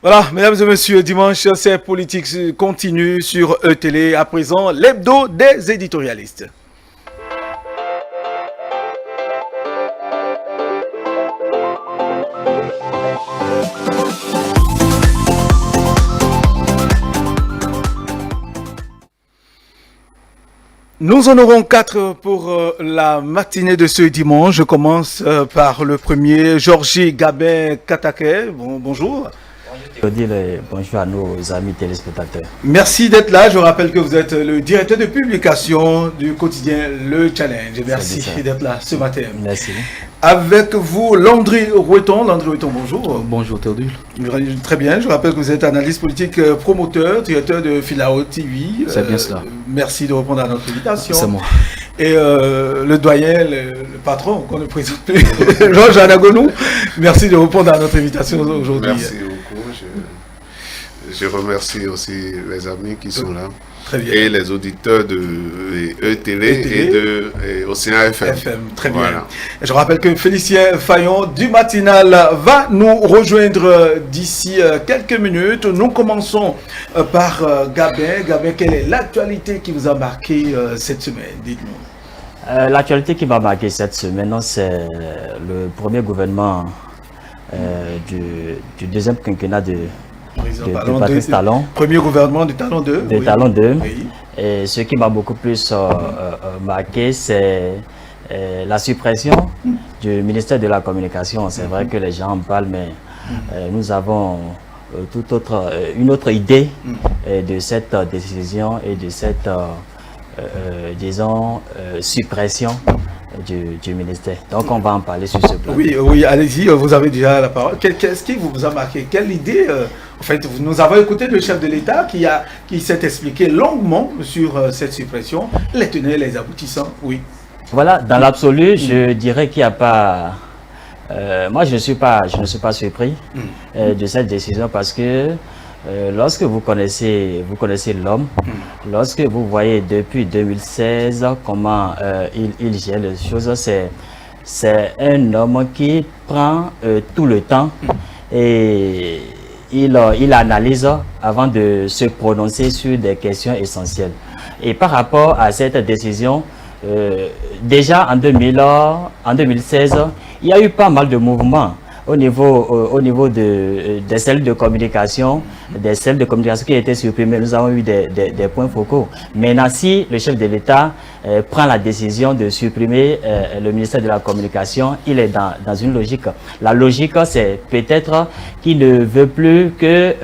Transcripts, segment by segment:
Voilà, mesdames et messieurs, dimanche, c'est politique continue sur E-Télé. À présent, l'hebdo des éditorialistes. Nous en aurons 4 pour la matinée de ce dimanche. Je commence par le premier, Georgie Gabin Katake. Bonjour. Bonjour et bonjour à nos amis téléspectateurs. Merci d'être là. Je rappelle que vous êtes le directeur de publication du quotidien Le Challenge. Merci d'être là ce matin. Merci. Avec vous, Landry Roueton. Landry Roueton, bonjour. Bonjour Théodule. Très bien. Je rappelle que vous êtes analyste politique, promoteur, directeur de Filao TV. C'est bien cela. Merci de répondre à notre invitation. C'est moi. Et le doyen, le patron, qu'on ne présente plus, Georges Anagonou, merci de répondre à notre invitation aujourd'hui. Merci beaucoup. Je remercie aussi les amis qui sont là. Très bien. Et les auditeurs de E-Télé et de Océan FM. Très bien. Voilà. Je rappelle que Félicien Fayon du matinal va nous rejoindre d'ici quelques minutes. Nous commençons par Gabin. Gabin, quelle est l'actualité qui vous a marqué cette semaine? Dites-nous. L'actualité qui m'a marqué cette semaine, c'est le premier gouvernement du deuxième quinquennat de Patrice Talon. Premier gouvernement de Talon 2. De Talon 2. Oui. Et ce qui m'a beaucoup plus marqué, c'est la suppression du ministère de la Communication. C'est vrai que les gens en parlent, mais nous avons une autre idée de cette décision et de cette, disons, suppression du ministère. Donc on va en parler sur ce plan. Oui, allez-y, vous avez déjà la parole. Qu'est-ce qui vous a marqué? Quelle idée en fait, nous avons écouté le chef de l'État qui s'est expliqué longuement sur cette suppression, les tenants, les aboutissants, oui. Voilà, dans l'absolu, je dirais qu'il n'y a pas... moi, je ne suis pas surpris de cette décision parce que lorsque vous connaissez l'homme, lorsque vous voyez depuis 2016 comment il gère les choses, c'est un homme qui prend tout le temps et il analyse avant de se prononcer sur des questions essentielles. Et par rapport à cette décision, déjà en 2016, il y a eu pas mal de mouvements au niveau des cellules de communication, qui étaient supprimées. Nous avons eu des points focaux. Maintenant, si le chef de l'État prend la décision de supprimer le ministère de la Communication, il est dans une logique. La logique, c'est peut-être qu'il ne veut plus que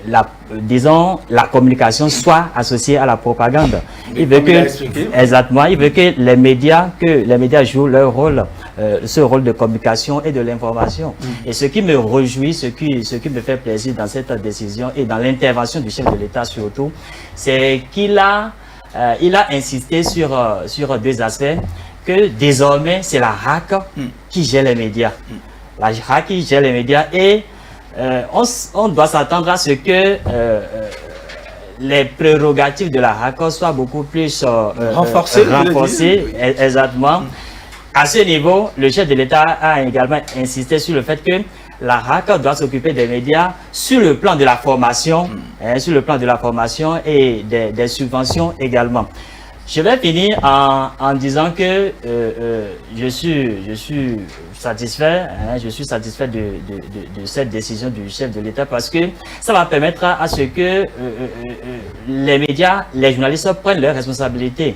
la communication soit associée à la propagande. Il veut que les médias jouent leur rôle, ce rôle de communication et de l'information. Et ce qui me réjouit, ce qui me fait plaisir dans cette décision et dans l'intervention du chef de l'État surtout, c'est qu'il a insisté sur deux aspects, que désormais c'est la RAC qui gère les médias. La RAC qui gère les médias et on doit s'attendre à ce que les prérogatives de la RAC soient beaucoup plus renforcées. Exactement. À ce niveau, le chef de l'État a également insisté sur le fait que la RAC doit s'occuper des médias sur le plan de la formation, et des subventions également. Je vais finir en disant que je suis satisfait, de cette décision du chef de l'État parce que ça va permettre à ce que les médias, les journalistes prennent leurs responsabilités.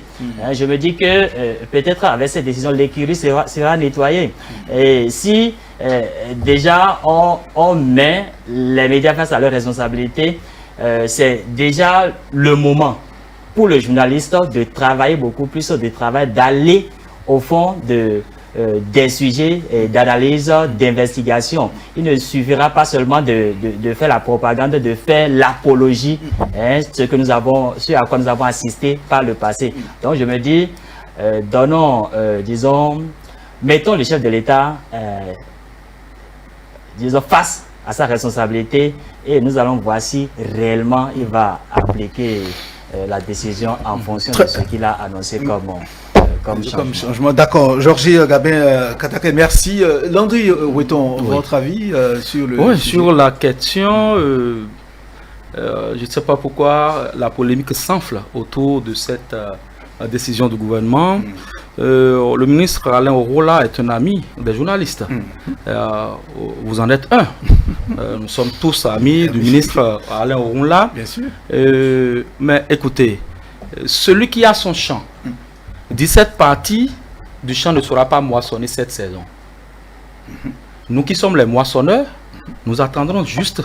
Je me dis que peut-être avec cette décision, l'écurie sera nettoyée. Et si déjà on met les médias face à leurs responsabilités, c'est déjà le moment pour le journaliste de travailler beaucoup plus, d'aller au fond des sujets d'analyse, d'investigation. Il ne suffira pas seulement de faire la propagande, de faire l'apologie, ce à quoi nous avons assisté par le passé. Donc je me dis, mettons le chef de l'État face à sa responsabilité et nous allons voir si réellement il va appliquer la décision en fonction de ce qu'il a annoncé comme changement. D'accord. Georgie Gabin Katake, merci. Landry Weton, votre avis sur le sujet? Sur la question, je ne sais pas pourquoi la polémique s'enfle autour de cette décision du gouvernement. Le ministre Alain Orula est un ami des journalistes. Vous en êtes un. Nous sommes tous amis du ministre Alain Orula. Bien sûr. Mais écoutez, celui qui a son champ, 17 parties du champ ne sera pas moissonné cette saison. Nous qui sommes les moissonneurs, nous attendrons juste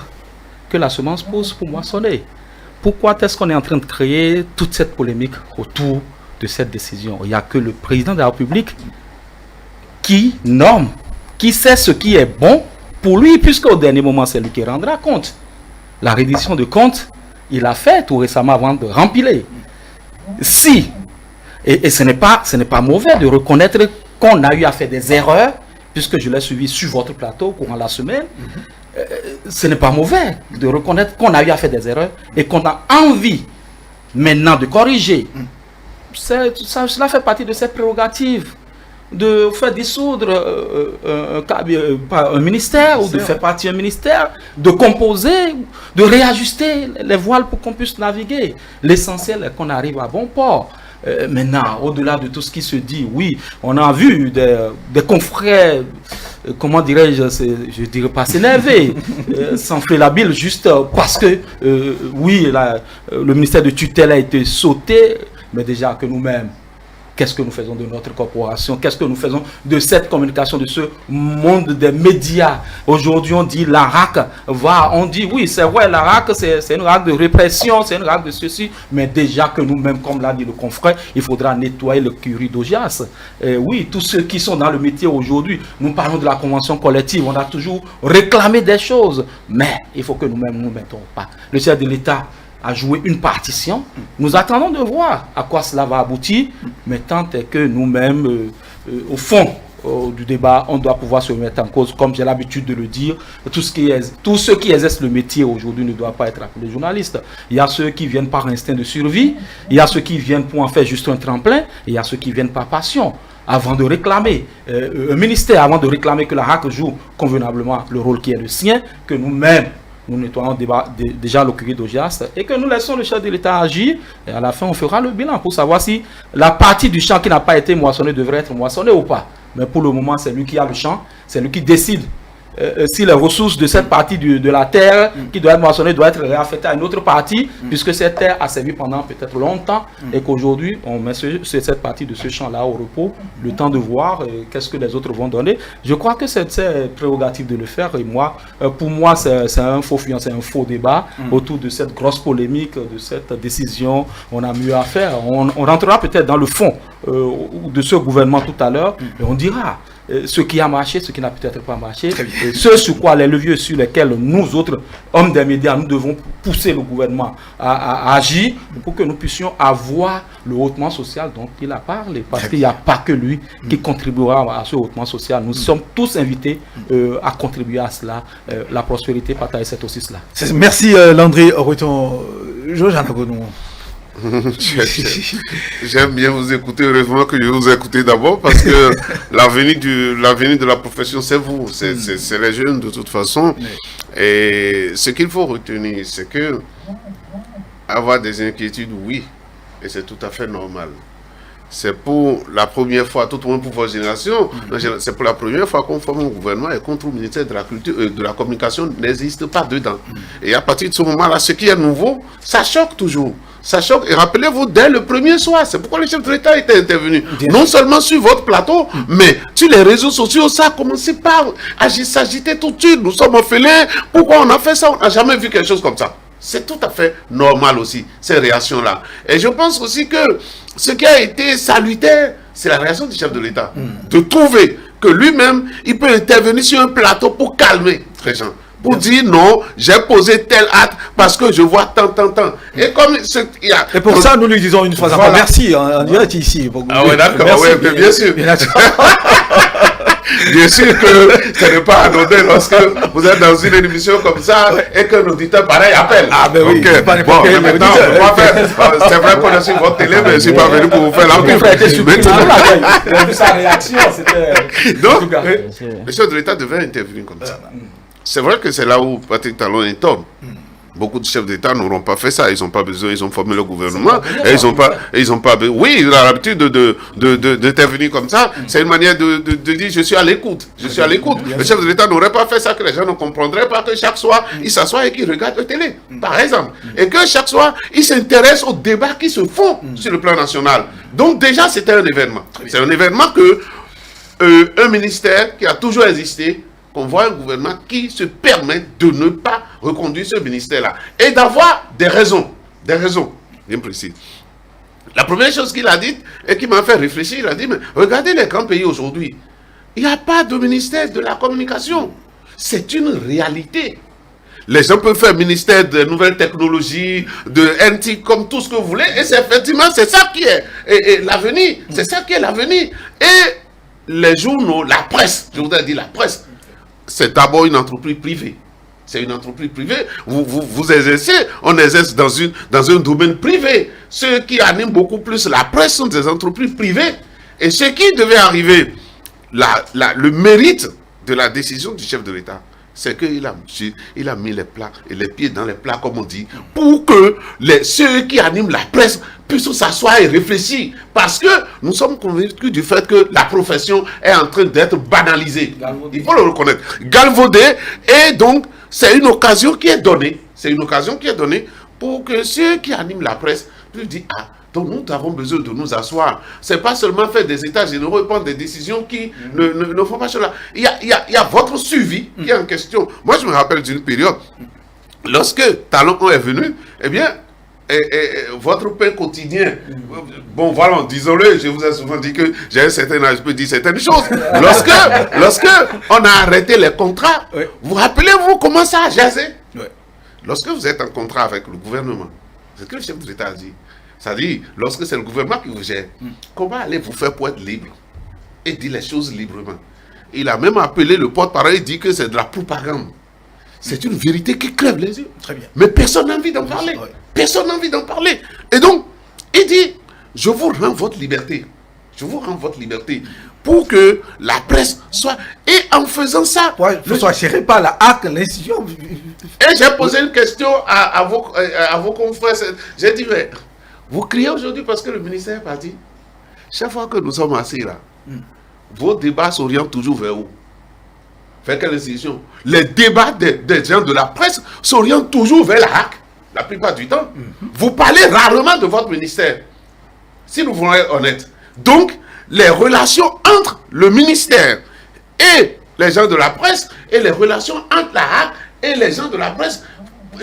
que la semence pousse pour moissonner. Pourquoi est-ce qu'on est en train de créer toute cette polémique autour de cette décision? Il n'y a que le président de la République qui norme, qui sait ce qui est bon pour lui, puisque au dernier moment, c'est lui qui rendra compte. La reddition de compte, il a fait tout récemment avant de rempiler. Si, et ce n'est pas mauvais de reconnaître qu'on a eu à faire des erreurs, puisque je l'ai suivi sur votre plateau courant la semaine, ce n'est pas mauvais de reconnaître qu'on a eu à faire des erreurs et qu'on a envie maintenant de corriger. Cela fait partie de cette prérogative de faire dissoudre un ministère ou de faire partie d'un ministère, de composer, de réajuster les voiles pour qu'on puisse naviguer. L'essentiel est qu'on arrive à bon port. Maintenant, au-delà de tout ce qui se dit, oui, on a vu des confrères, comment dirais-je, je dirais pas s'énerver, s'enfler la bile juste parce que, oui, le ministère de tutelle a été sauté, mais déjà que nous-mêmes, qu'est-ce que nous faisons de notre corporation? Qu'est-ce que nous faisons de cette communication, de ce monde des médias? Aujourd'hui, on dit la RAC va, on dit oui, c'est vrai, la RAC, c'est une RAC de répression, c'est une RAC de ceci, mais déjà que nous-mêmes, comme l'a dit le confrère, il faudra nettoyer le curry d'Augias. Oui, tous ceux qui sont dans le métier aujourd'hui, nous parlons de la convention collective, on a toujours réclamé des choses, mais il faut que nous-mêmes nous ne mettons pas. Le chef de l'État à jouer une partition. Nous attendons de voir à quoi cela va aboutir, mais tant est que nous-mêmes, au fond du débat, on doit pouvoir se mettre en cause, comme j'ai l'habitude de le dire. Tous ceux qui exercent le métier aujourd'hui ne doivent pas être appelés journalistes. Il y a ceux qui viennent par instinct de survie, il y a ceux qui viennent pour en faire juste un tremplin, et il y a ceux qui viennent par passion. Avant de réclamer un ministère, avant de réclamer que la RAC joue convenablement le rôle qui est le sien, que nous-mêmes, nous nettoyons déjà le curé d'Augias et que nous laissons le chef de l'État agir. Et à la fin, on fera le bilan pour savoir si la partie du champ qui n'a pas été moissonnée devrait être moissonnée ou pas. Mais pour le moment, c'est lui qui a le champ, c'est lui qui décide si les ressources de cette partie de la terre qui doit être moissonnée doit être réaffectée à une autre partie, puisque cette terre a servi pendant peut-être longtemps et qu'aujourd'hui, on met cette partie de ce champ-là au repos, le temps de voir qu'est-ce que les autres vont donner. Je crois que c'est prérogative de le faire et moi, pour moi, c'est un faux fuyant, c'est un faux débat autour de cette grosse polémique, de cette décision. On a mieux à faire. On rentrera peut-être dans le fond de ce gouvernement tout à l'heure et on dira ce qui a marché, ce qui n'a peut-être pas marché, ce sur quoi les leviers sur lesquels nous autres, hommes des médias, nous devons pousser le gouvernement à agir pour que nous puissions avoir le hautement social dont il a parlé, parce qu'il n'y a pas que lui qui contribuera à ce hautement social. Nous sommes tous invités à contribuer à cela. La prospérité partagée, c'est aussi cela. Merci Landry Reton. Georges Anagonou. J'aime bien vous écouter. Heureusement que je vous ai écouté d'abord parce que l'avenir de la profession, c'est vous, c'est les jeunes de toute façon. Et ce qu'il faut retenir, c'est que avoir des inquiétudes, oui, et c'est tout à fait normal. C'est pour la première fois, tout le monde pour votre génération, c'est pour la première fois qu'on forme un gouvernement et contre le ministère de la Culture, de la Communication n'existe pas dedans. Et à partir de ce moment-là, ce qui est nouveau, ça choque toujours. Ça choque. Et rappelez-vous, dès le premier soir, c'est pourquoi le chef de l'État était intervenu. Non seulement sur votre plateau, mais sur les réseaux sociaux, ça a commencé par s'agiter tout de suite. Nous sommes orphelins. Pourquoi on a fait ça? On n'a jamais vu quelque chose comme ça. C'est tout à fait normal aussi, ces réactions-là. Et je pense aussi que ce qui a été salutaire, c'est la réaction du chef de l'État. De trouver que lui-même, il peut intervenir sur un plateau pour calmer les gens. Pour dire non, j'ai posé tel acte parce que je vois tant. Et comme et pour ça, nous lui disons une fois encore merci en direct ici. Ah ouais, d'accord, ouais, bien sûr. Bien sûr que ce n'est pas anodin lorsque vous êtes dans une émission comme ça et qu'un auditeur pareil appelle. Ah ben oui, Ok. Bon, mais maintenant, on va faire. C'est vrai qu'on a sur votre télé, mais je ne suis pas venu pour vous faire la pub. J'ai vu sa réaction, c'était... Donc, Bien sûr. le chef de l'État devait intervenir comme ça. C'est vrai que c'est là où Patrick Talon est tort. Beaucoup de chefs d'État n'auront pas fait ça. Ils n'ont pas besoin, ils ont formé le gouvernement. Et ils n'ont pas, oui, il a l'habitude d'intervenir comme ça. C'est une manière de dire, je suis à l'écoute. Je suis à l'écoute. Le chef de l'État n'aurait pas fait ça, que les gens ne comprendraient pas que chaque soir, il s'assoit et qu'il regarde la télé, par exemple. Et que chaque soir, il s'intéresse aux débats qui se font sur le plan national. Donc déjà, c'était un événement. C'est un événement que un ministère qui a toujours existé, qu'on voit un gouvernement qui se permet de ne pas reconduire ce ministère-là. Et d'avoir des raisons bien précises. La première chose qu'il a dite et qui m'a fait réfléchir, il a dit, mais regardez les grands pays aujourd'hui. Il n'y a pas de ministère de la communication. C'est une réalité. Les gens peuvent faire ministère de nouvelles technologies, de NT, comme tout ce que vous voulez. Et c'est effectivement, c'est ça qui est et l'avenir. C'est ça qui est l'avenir. Et les journaux, la presse, je voudrais dire la presse, c'est d'abord une entreprise privée. C'est une entreprise privée. Vous exercez, on exerce dans un domaine privé. Ceux qui animent beaucoup plus la presse sont des entreprises privées. Et ce qui devait arriver, le mérite de la décision du chef de l'État, c'est qu'il a mis les pieds dans les plats, comme on dit, pour que ceux qui animent la presse puissent s'asseoir et réfléchir. Parce que nous sommes convaincus du fait que la profession est en train d'être banalisée. Il faut le reconnaître. Galvaudée. Et donc, c'est une occasion qui est donnée. C'est une occasion qui est donnée pour que ceux qui animent la presse puissent dire, ah, donc nous avons besoin de nous asseoir. Ce n'est pas seulement faire des états généraux et prendre des décisions qui ne font pas cela. Il y a votre suivi qui est en question. Moi, je me rappelle d'une période, lorsque Talon est venu, eh bien, votre pain quotidien, bon voilà, disons-le, je vous ai souvent dit que j'ai un certain âge, je peux dire certaines choses. Lorsque on a arrêté les contrats, vous rappelez-vous comment ça a jasé? Lorsque vous êtes en contrat avec le gouvernement, c'est ce que le chef de l'État a dit. C'est-à-dire, lorsque c'est le gouvernement qui vous gère, comment allez-vous faire pour être libre et dire les choses librement? Il a même appelé le porte-parole et dit que c'est de la propagande. C'est une vérité qui crève les yeux. Très bien. Mais personne n'a envie d'en parler. Personne n'a envie d'en parler. Et donc, il dit, je vous rends votre liberté. Je vous rends votre liberté pour que la presse soit... Et en faisant ça... Ouais, ne soit géré par la HAC, l'institution... Et j'ai posé une question à vos confrères. J'ai dit, mais vous criez aujourd'hui parce que le ministère est parti. Chaque fois que nous sommes assis là, vos débats s'orientent toujours vers où? Vers quelle institution? Les débats des gens de la presse s'orientent toujours vers la HAC, la plupart du temps. Vous parlez rarement de votre ministère, si nous voulons être honnêtes. Donc, les relations entre le ministère et les gens de la presse, et les relations entre la HAC et les gens de la presse,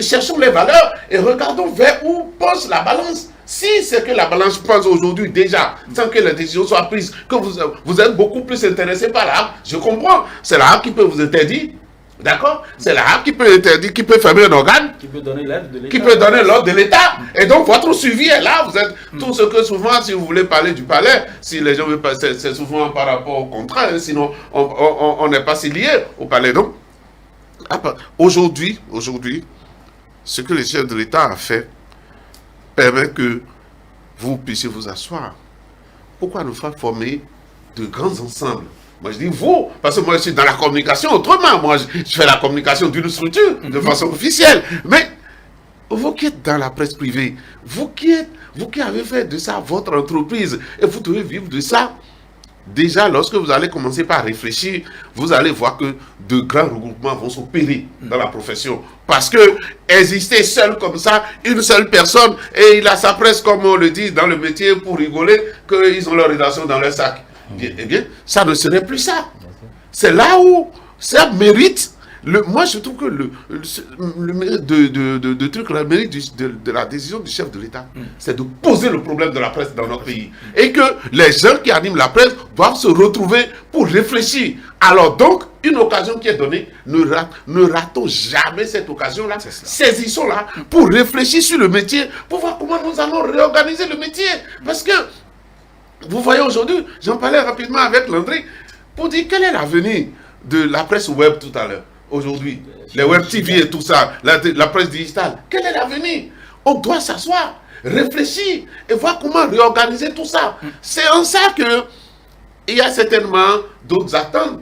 cherchons les valeurs et regardons vers où pense la balance. Si c'est que la balance pense aujourd'hui déjà, sans que les décisions soient prises, que vous êtes beaucoup plus intéressé par la HAC, je comprends. C'est la HAC qui peut vous interdire. D'accord? C'est la HAC qui peut interdire, qui peut fermer un organe, Qui peut donner l'aide de l'État. qui peut donner l'ordre de l'État. Et donc, votre suivi est là. Vous êtes tout ce que souvent, si vous voulez parler du palais, si les gens veulent passer, c'est souvent par rapport au contrat. Hein, sinon, on n'est pas si lié au palais. Donc, aujourd'hui, ce que le chef de l'État a fait permet que vous puissiez vous asseoir. Pourquoi ne pas former de grands ensembles? Moi, je dis vous, parce que moi, je suis dans la communication autrement. Moi, je fais la communication d'une structure de façon officielle. Mais vous qui êtes dans la presse privée, vous qui avez fait de ça votre entreprise, et vous devez vivre de ça, déjà, lorsque vous allez commencer par réfléchir, vous allez voir que de grands regroupements vont s'opérer dans la profession. Parce que exister seul comme ça, une seule personne, et il a sa presse, comme on le dit dans le métier, pour rigoler, qu'ils ont leur rédaction dans leur sac. Eh bien, ça ne serait plus ça. C'est là où ça mérite. Moi, je trouve que le mérite le mérite de la décision du chef de l'État, c'est de poser le problème de la presse dans notre pays. Et que les gens qui animent la presse doivent se retrouver pour réfléchir. Alors donc, une occasion qui est donnée, ne ratons jamais cette occasion-là. Saisissons-la pour réfléchir sur le métier, pour voir comment nous allons réorganiser le métier. Parce que, vous voyez aujourd'hui, j'en parlais rapidement avec Landry, pour dire quel est l'avenir de la presse web tout à l'heure, aujourd'hui, les web TV et tout ça, la presse digitale. Quel est l'avenir? On doit s'asseoir, réfléchir et voir comment réorganiser tout ça. C'est en ça que il y a certainement d'autres attentes,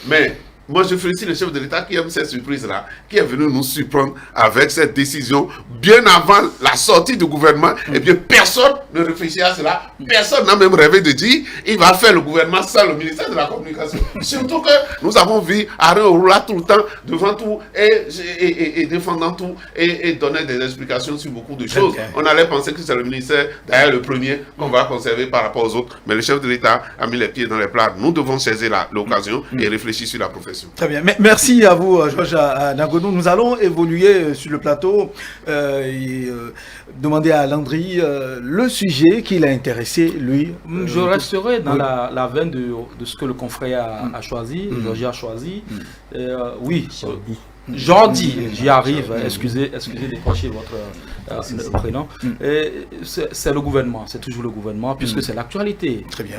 mais moi je félicite le chef de l'État qui aime cette surprise-là, qui est venu nous surprendre avec cette décision bien avant la sortie du gouvernement. Et bien personne ne réfléchit à cela, personne n'a même rêvé de dire il va faire le gouvernement sans le ministère de la Communication. Surtout que nous avons vu Alain Orula tout le temps devant tout et défendant tout et donner des explications sur beaucoup de choses. On allait penser que c'est le ministère, d'ailleurs le premier, qu'on va conserver par rapport aux autres, mais le chef de l'État a mis les pieds dans les plats. Nous devons saisir l'occasion et réfléchir sur la profession. Très bien. Merci à vous, Georges Nagonou. Nous allons évoluer sur le plateau et demander à Landry le sujet qui l'a intéressé, lui. Je resterai dans la veine de ce que le confrère a choisi, Georges a choisi. Oui, Jordi, j'y arrive, excusez d'écorcher votre prénom. C'est le gouvernement, c'est toujours le gouvernement, puisque c'est l'actualité. Très bien.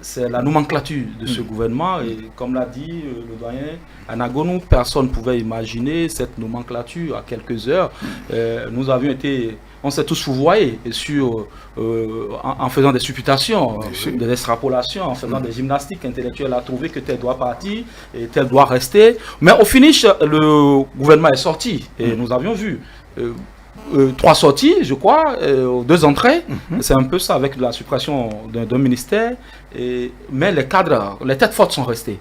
C'est la nomenclature de ce gouvernement et comme l'a dit le doyen Anagonou, personne ne pouvait imaginer cette nomenclature à quelques heures. On s'est tous fourvoyés en faisant des supputations, des extrapolations, en faisant des gymnastiques intellectuelles à trouver que tel doit partir et tel doit rester. Mais au finish, le gouvernement est sorti et nous avions vu 3 sorties, je crois, 2 entrées. C'est un peu ça avec la suppression d'un ministère. Mais les cadres, les têtes fortes sont restées.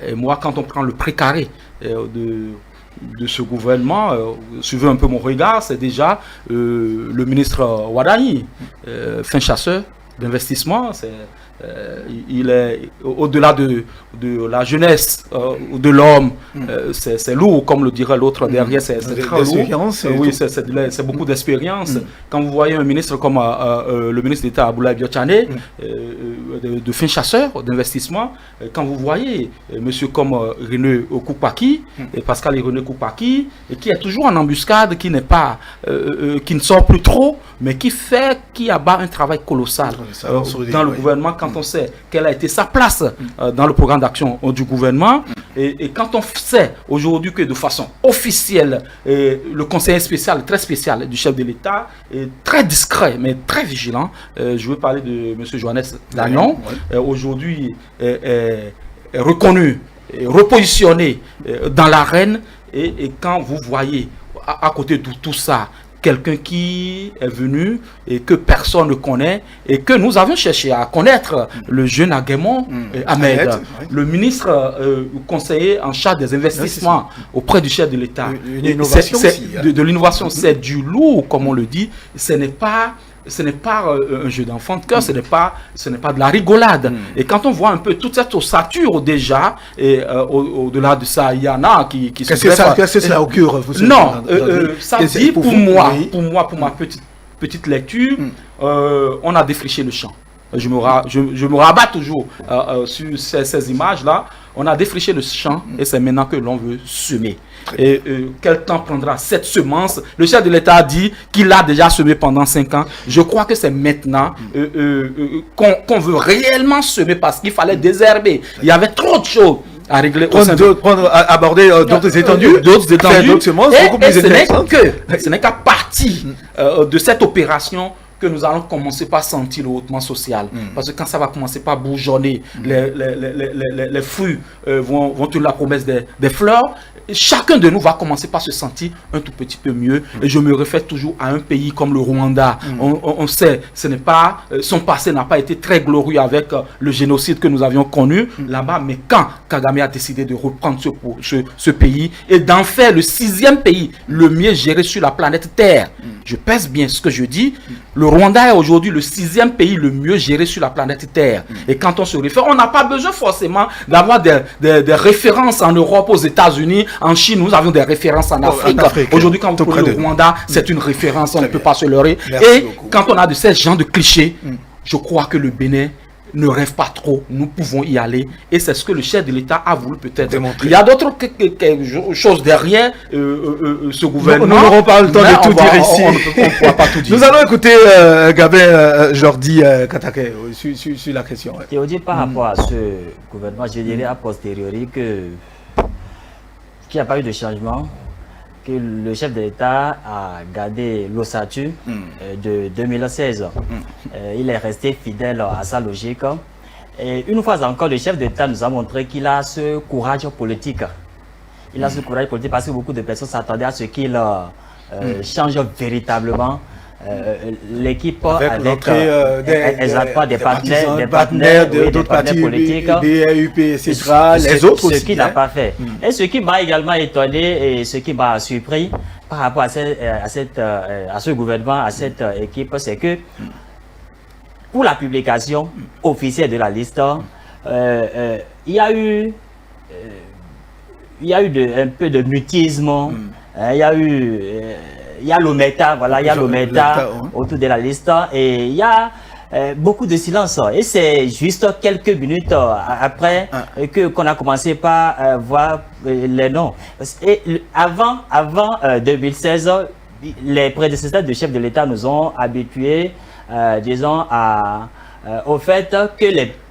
Et moi, quand on prend le précaré de ce gouvernement, suivez un peu mon regard, c'est déjà le ministre Wadani, fin chasseur d'investissement. Il est au-delà de la jeunesse de l'homme, c'est lourd, comme le dirait l'autre derrière, c'est très lourd. Oui, c'est beaucoup d'expérience. Quand vous voyez un ministre comme le ministre d'État Aboulaye Biotchane, de fin chasseur d'investissement, quand vous voyez monsieur comme René Koupaki, et Pascal et René Koupaki, qui est toujours en embuscade, qui ne sort plus trop, mais qui abat un travail colossal dans le gouvernement. Quand on sait quelle a été sa place dans le programme d'action du gouvernement et quand on sait aujourd'hui que de façon officielle le conseiller spécial, très spécial du chef de l'État est très discret mais très vigilant, je veux parler de M. Johannes Dagnon, aujourd'hui est reconnu, repositionné dans l'arène et quand vous voyez à côté de tout ça quelqu'un qui est venu et que personne ne connaît et que nous avions cherché à connaître, le jeune Aguemon Ahmed, le ministre conseiller en charge des investissements auprès du chef de l'État. De l'innovation, c'est du lourd, comme on le dit. Ce n'est pas un jeu d'enfant de cœur, ce n'est pas de la rigolade. Et quand on voit un peu toute cette ossature déjà, et au-delà de ça, il y en a qui se Qu'est-ce que cela occure? Non, ça dit pour ma petite lecture, on a défriché le champ. Je me rabats toujours sur ces images-là. On a défriché le champ et c'est maintenant que l'on veut semer. Et quel temps prendra cette semence? Le chef de l'État a dit qu'il a déjà semé pendant 5 ans. Je crois que c'est maintenant qu'on veut réellement semer parce qu'il fallait désherber. Il y avait trop de choses à régler. Aborder d'autres étendues. Et ce n'est qu'à partir de cette opération que nous allons commencer par sentir le hautement social. Parce que quand ça va commencer par bourgeonner, les fruits vont tenir la promesse des fleurs, chacun de nous va commencer par se sentir un tout petit peu mieux. Et je me réfère toujours à un pays comme le Rwanda. On sait, son passé n'a pas été très glorieux avec le génocide que nous avions connu là-bas, mais quand Kagame a décidé de reprendre ce pays et d'en faire le 6e pays le mieux géré sur la planète Terre, je pèse bien ce que je dis, le Rwanda est aujourd'hui le 6e pays le mieux géré sur la planète Terre. Et quand on se réfère, on n'a pas besoin forcément d'avoir des références en Europe, aux États-Unis, en Chine. Nous avions des références en Afrique. Aujourd'hui, quand vous prenez le Rwanda, c'est une référence, on ne peut pas se leurrer. Et quand on a de ces genres de clichés, je crois que le Bénin ne rêve pas trop, nous pouvons y aller. Et c'est ce que le chef de l'État a voulu peut-être démontrer. Il y a d'autres choses derrière ce gouvernement. Nous n'aurons pas le temps de tout dire ici. On ne pourra pas tout dire. Nous allons écouter Gabin Jordi Katake sur la question. Ouais. Théodie, par rapport à ce gouvernement, je dirais a posteriori qu'il n'y a pas eu de changement, que le chef de l'État a gardé l'ossature de 2016. Il est resté fidèle à sa logique. Et une fois encore, le chef de l'État nous a montré qu'il a ce courage politique. Il a ce courage politique parce que beaucoup de personnes s'attendaient à ce qu'il change véritablement l'équipe avec des partenaires d'autres partis politiques, BAUP, etc., les autres aussi. Ce qu'il n'a pas fait. Et ce qui m'a également étonné et ce qui m'a surpris par rapport à ce gouvernement, à cette équipe, c'est que pour la publication officielle de la liste, il y a eu un peu de mutisme, il y a l'omerta, voilà, il y a l'omerta autour de la liste et il y a beaucoup de silence. Et c'est juste quelques minutes après qu'on a commencé par voir les noms. Et avant 2016, les prédécesseurs du chef de l'État nous ont habitués, disons, au fait que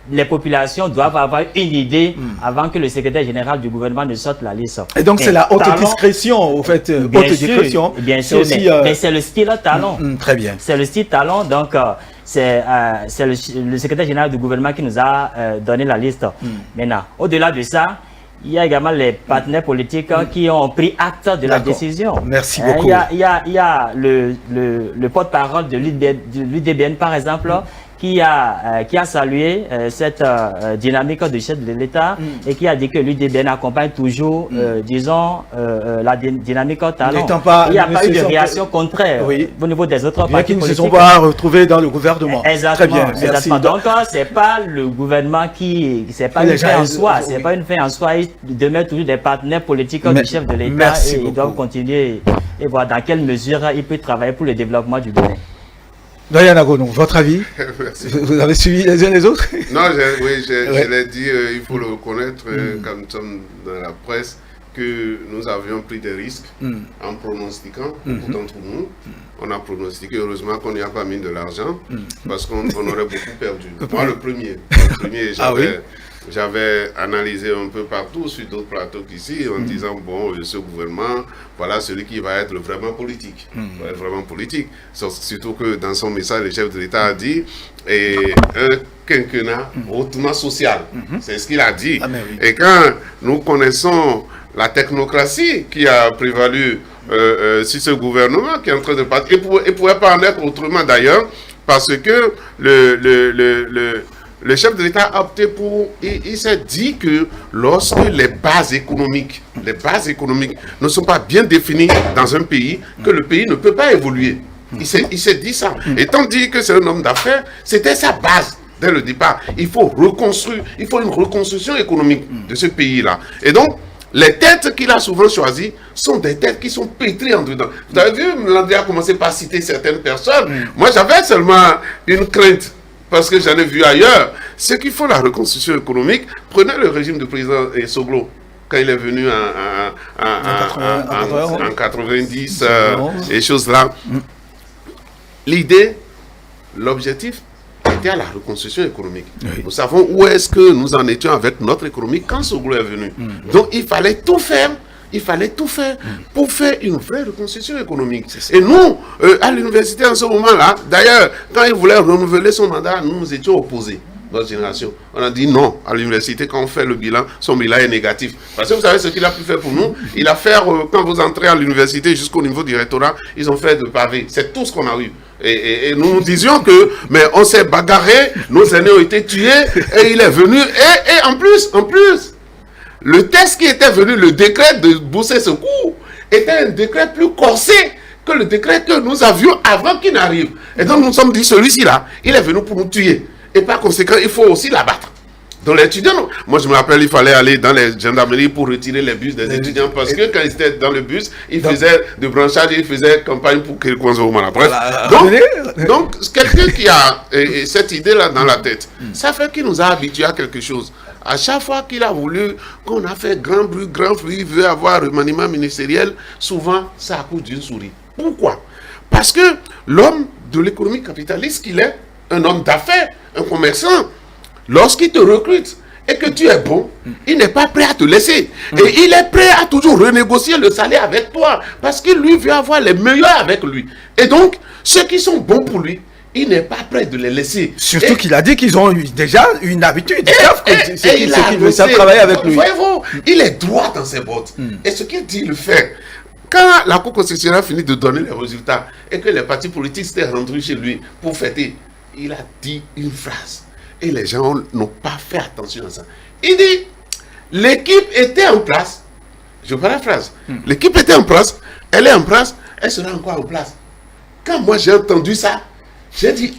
les populations doivent avoir une idée avant que le secrétaire général du gouvernement ne sorte la liste. Et donc c'est la haute discrétion, au fait, haute discrétion. Bien sûr, mais c'est le style talent. Très bien. C'est le style talent, donc c'est le secrétaire général du gouvernement qui nous a donné la liste. Maintenant, au-delà de ça, il y a également les partenaires politiques qui ont pris acte de la décision. Merci beaucoup. Il y a le porte-parole de l'UDBN, par exemple, qui a salué cette dynamique du chef de l'État et qui a dit que l'UDBN accompagne toujours, disons, la dynamique talent. Il n'y a pas eu de réaction contraire au niveau des autres partis qui ne se politiques. sont pas retrouvés dans le gouvernement. Exactement. Très bien, merci. Donc, c'est pas le gouvernement c'est pas une fin en soi. C'est pas une fin en soi. Il demeure toujours des partenaires politiques du chef de l'État et ils doivent continuer et voir dans quelle mesure il peut travailler pour le développement du Bénin. Diana Gonon, votre avis? Vous avez suivi les uns les autres? Non, je l'ai dit, il faut le reconnaître, quand nous sommes dans la presse, que nous avions pris des risques en pronostiquant, beaucoup d'entre nous. On a pronostiqué, heureusement qu'on n'y a pas mis de l'argent, parce qu'on aurait beaucoup perdu. Moi, le premier j'avais analysé un peu partout sur d'autres plateaux qu'ici en disant, bon, ce gouvernement, voilà celui qui va être vraiment politique. Va être vraiment politique. Surtout que dans son message, le chef de l'État a dit un quinquennat hautement social. C'est ce qu'il a dit. Et quand nous connaissons la technocratie qui a prévalu sur ce gouvernement qui est en train de partir, et pourrait pas en être autrement d'ailleurs, parce que le chef de l'État a opté pour, il s'est dit que lorsque les bases économiques ne sont pas bien définies dans un pays, que le pays ne peut pas évoluer. Il s'est dit ça. Étant dit que c'est un homme d'affaires, c'était sa base dès le départ. Il faut reconstruire, il faut une reconstruction économique de ce pays-là. Et donc, les têtes qu'il a souvent choisies sont des têtes qui sont pétries en dedans. Vous avez vu, Landry a commencé par citer certaines personnes. Moi, j'avais seulement une crainte, parce que j'en ai vu ailleurs. C'est qu'il faut la reconstruction économique. Prenez le régime du président Soglo, quand il est venu en 90, et choses là. L'idée, l'objectif était à la reconstruction économique. Nous savons où est-ce que nous en étions avec notre économie quand Soglo est venu. Donc il fallait tout faire. Il fallait tout faire pour faire une vraie reconstruction économique. Et nous, à l'université en ce moment-là, d'ailleurs, quand il voulait renouveler son mandat, nous étions opposés, notre génération. On a dit non à l'université, quand on fait le bilan, son bilan est négatif. Parce que vous savez ce qu'il a pu faire pour nous? Il a fait, quand vous entrez à l'université jusqu'au niveau du rectorat, ils ont fait de pavés. C'est tout ce qu'on a eu. Et nous nous disions que, mais on s'est bagarré, nos aînés ont été tués, et il est venu, et en plus, le texte qui était venu, le décret de Boussé Secours, était un décret plus corsé que le décret que nous avions avant qu'il n'arrive. Et donc nous nous sommes dit, celui-ci là, il est venu pour nous tuer. Et par conséquent, il faut aussi l'abattre. Donc les étudiants, moi je me rappelle, il fallait aller dans les gendarmeries pour retirer les bus des étudiants parce que quand ils étaient dans le bus, ils faisaient de branchage, ils faisaient campagne pour qu'ils coincent au mal. Bref, donc quelqu'un qui a cette idée-là dans la tête, ça fait qu'il nous a habitués à quelque chose. À chaque fois qu'il a voulu, qu'on a fait grand bruit, grand fruit, il veut avoir un remaniement ministériel, souvent ça accouche d'une souris. Pourquoi? Parce que l'homme de l'économie capitaliste qu'il est, un homme d'affaires, un commerçant, lorsqu'il te recrute et que tu es bon, il n'est pas prêt à te laisser. Et il est prêt à toujours renégocier le salaire avec toi parce qu'il lui veut avoir les meilleurs avec lui. Et donc, ceux qui sont bons pour lui, il n'est pas prêt de les laisser. Surtout qu'il a dit qu'ils ont déjà une habitude. Ils savent travailler avec lui. Voyez-vous, il est droit dans ses bottes. Et ce qu'il dit, il le fait. Quand la Cour constitutionnelle a fini de donner les résultats et que les partis politiques s'étaient rendus chez lui pour fêter, il a dit une phrase. Et les gens n'ont pas fait attention à ça. Il dit, l'équipe était en place. Je paraphrase. L'équipe était en place. Elle est en place. Elle sera encore en place. Quand moi j'ai entendu ça, j'ai dit,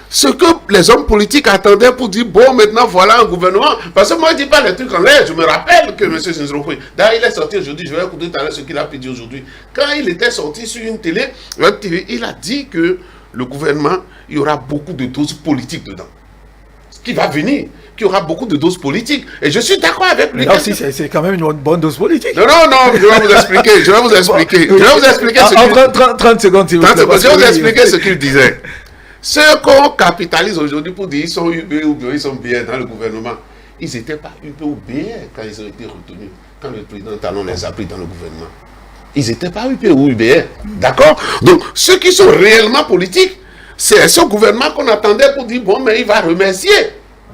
ce que les hommes politiques attendaient pour dire, bon, maintenant voilà un gouvernement. Parce que moi je ne dis pas les trucs en l'air. Je me rappelle que M. Sinzrokoui, d'ailleurs il est sorti aujourd'hui, je vais écouter tout à l'heure ce qu'il a pu dire aujourd'hui. Quand il était sorti sur une télé, il a dit que le gouvernement, il y aura beaucoup de doses politiques dedans. Ce qui va venir, qu'il y aura beaucoup de doses politiques. Et je suis d'accord avec lui. Là aussi, c'est quand même une bonne dose politique. Non, je vais vous expliquer. Je vais vous expliquer. En 30 secondes, s'il vous plaît. Je vais vous expliquer ce qu'il disait. Ceux qu'on capitalise aujourd'hui pour dire qu'ils sont UB ou bien ils sont bien dans le gouvernement, ils n'étaient pas UB ou bien quand ils ont été retenus, quand le président Talon les a pris dans le gouvernement. Ils n'étaient pas UB ou UBR. D'accord? Donc, ceux qui sont réellement politiques, c'est ce gouvernement qu'on attendait pour dire, bon, mais il va remercier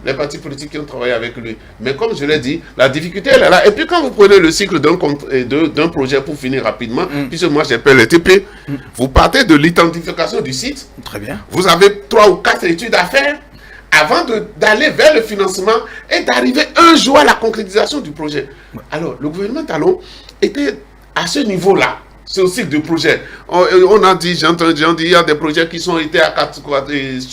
les partis politiques qui ont travaillé avec lui. Mais comme je l'ai dit, la difficulté, elle est là. Et puis quand vous prenez le cycle d'un projet pour finir rapidement, puisque moi j'appelle le TP, vous partez de l'identification du site. Très bien. Vous avez 3 ou 4 études à faire avant d'aller vers le financement et d'arriver un jour à la concrétisation du projet. Alors, le gouvernement Talon était à ce niveau-là. C'est aussi du projet. On a dit, j'ai entendu dire, il y a des projets qui sont été à 70%,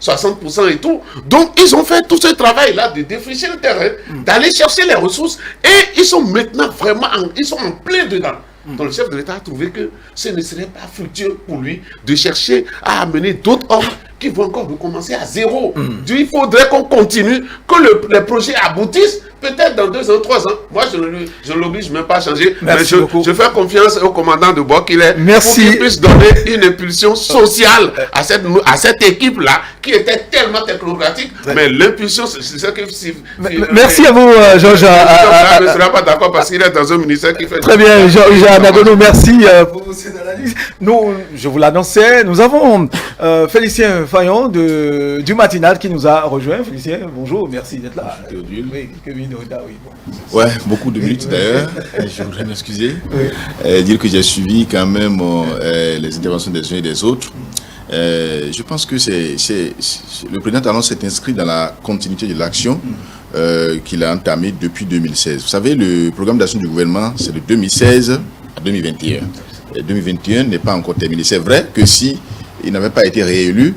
60% et tout. Donc, ils ont fait tout ce travail-là de défricher le terrain, d'aller chercher les ressources et ils sont maintenant vraiment, ils sont en plein dedans. Donc, le chef de l'État a trouvé que ce ne serait pas fructueux pour lui de chercher à amener d'autres hommes qui vont encore recommencer à zéro. Il faudrait qu'on continue, que les projets aboutissent. Peut-être dans 2 ans, 3 ans. Moi, je ne l'oblige même pas à changer. Merci beaucoup. Je fais confiance au commandant de bord qu'il est. Merci. Pour qu'il puisse donner une impulsion sociale à cette équipe-là qui était tellement technocratique. Mais l'impulsion, c'est ce que... Merci à vous, Georges. Je ne serai pas d'accord parce qu'il est dans un ministère qui fait... Très bien, Georges Anagono, merci pour cette analyse. Nous, je vous l'annonçais, nous avons Félicien Fayon du matinal qui nous a rejoint. Félicien, bonjour, merci d'être là. Oui, quelques minutes. Ouais, beaucoup de minutes d'ailleurs. Je voudrais m'excuser. Dire que j'ai suivi quand même les interventions des uns et des autres. Je pense que le président Talon s'est inscrit dans la continuité de l'action qu'il a entamée depuis 2016. Vous savez, le programme d'action du gouvernement, c'est de 2016 à 2021. Et 2021 n'est pas encore terminé. C'est vrai que si il n'avait pas été réélu,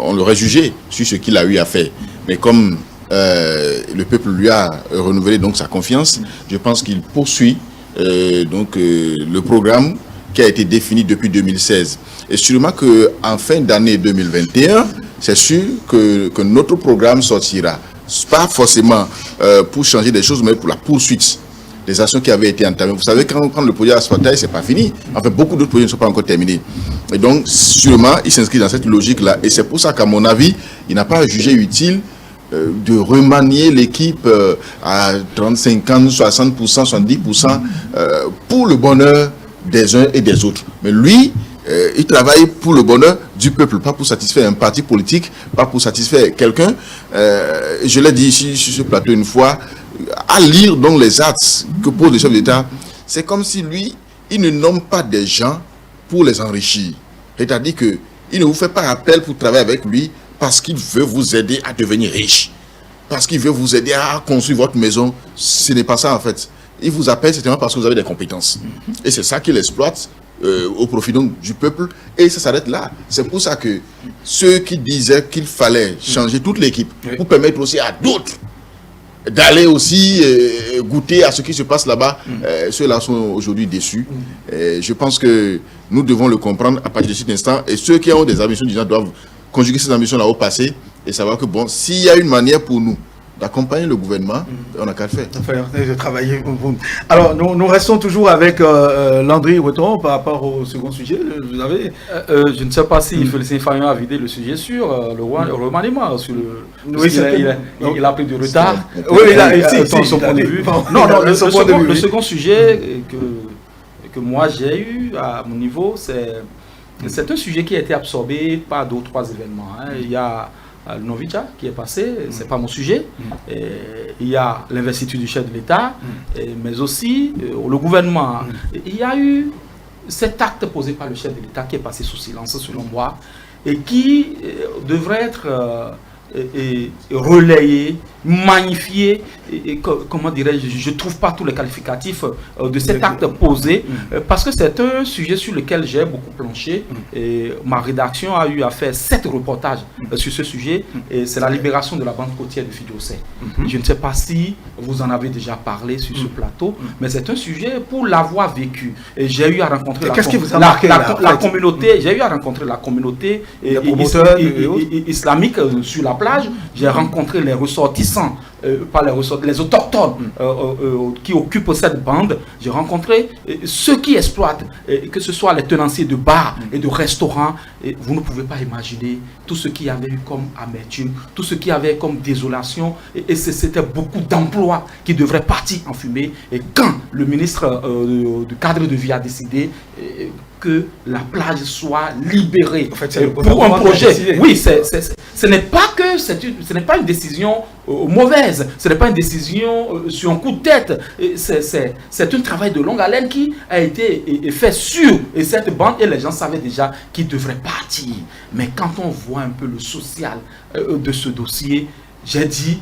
on l'aurait jugé sur ce qu'il a eu à faire. Mais comme le peuple lui a renouvelé donc sa confiance, je pense qu'il poursuit le programme qui a été défini depuis 2016. Et sûrement qu'en fin d'année 2021, c'est sûr que notre programme sortira. Pas forcément pour changer des choses, mais pour la poursuite des actions qui avaient été entamées. Vous savez, quand on prend le projet Asphaltaï, c'est pas fini. En fait, beaucoup d'autres projets ne sont pas encore terminés. Et donc, sûrement, il s'inscrit dans cette logique-là. Et c'est pour ça qu'à mon avis, il n'a pas jugé utile de remanier l'équipe à 30, 50, 60%, 70% pour le bonheur des uns et des autres. Mais lui, il travaille pour le bonheur du peuple, pas pour satisfaire un parti politique, pas pour satisfaire quelqu'un. Je l'ai dit ici sur ce plateau une fois, à lire donc les actes que pose le chef d'État, c'est comme si lui, il ne nomme pas des gens pour les enrichir. C'est-à-dire qu'il ne vous fait pas appel pour travailler avec lui parce qu'il veut vous aider à devenir riche, parce qu'il veut vous aider à construire votre maison. Ce n'est pas ça en fait. Il vous appelle certainement parce que vous avez des compétences. Et c'est ça qu'il exploite au profit donc du peuple, et ça s'arrête là. C'est pour ça que ceux qui disaient qu'il fallait changer toute l'équipe pour permettre aussi à d'autres d'aller aussi goûter à ce qui se passe là-bas, ceux-là sont aujourd'hui déçus. Je pense que nous devons le comprendre à partir de cet instant, et ceux qui ont des ambitions disant doivent conjuguer ces ambitions-là au passé et savoir que bon, s'il y a une manière pour nous d'accompagner le gouvernement, on n'a qu'à le faire. De travailler. Alors, nous restons toujours avec Landry Breton par rapport au second sujet. Vous avez... je ne sais pas si Félicien Fayon a vidé le sujet sur le remaniement. Sur il a pris du retard. Oui, il a son point de vue. Non, le second sujet que moi j'ai eu à mon niveau, c'est un sujet qui a été absorbé par 2 ou 3 événements. Il y a le Novicha qui est passé, c'est pas mon sujet. Il y a l'investiture du chef de l'État, mais aussi le gouvernement. Il y a eu cet acte posé par le chef de l'État qui est passé sous silence, selon moi, et qui devrait être relayé, magnifié, comment dirais-je, je ne trouve pas tous les qualificatifs de cet acte posé, parce que c'est un sujet sur lequel j'ai beaucoup planché, et ma rédaction a eu à faire 7 reportages sur ce sujet, et c'est la libération de la bande côtière de Fidjosé. Je ne sais pas si vous en avez déjà parlé sur ce plateau, mais c'est un sujet pour l'avoir vécu, et j'ai eu à rencontrer la communauté, j'ai eu à rencontrer la communauté islamique sur la plage, j'ai rencontré les ressortissants, les autochtones qui occupent cette bande, j'ai rencontré ceux qui exploitent, que ce soit les tenanciers de bars et de restaurants, et vous ne pouvez pas imaginer tout ce qu'il y avait eu comme amertume, tout ce qu'il y avait comme désolation, et c'était beaucoup d'emplois qui devraient partir en fumée, et quand le ministre du cadre de vie a décidé que la plage soit libérée pour un projet. Oui, ce n'est pas que ce n'est pas une décision mauvaise, ce n'est pas une décision sur un coup de tête. C'est un travail de longue haleine qui a été fait sur cette bande, et les gens savaient déjà qu'ils devraient partir. Mais quand on voit un peu le social de ce dossier, j'ai dit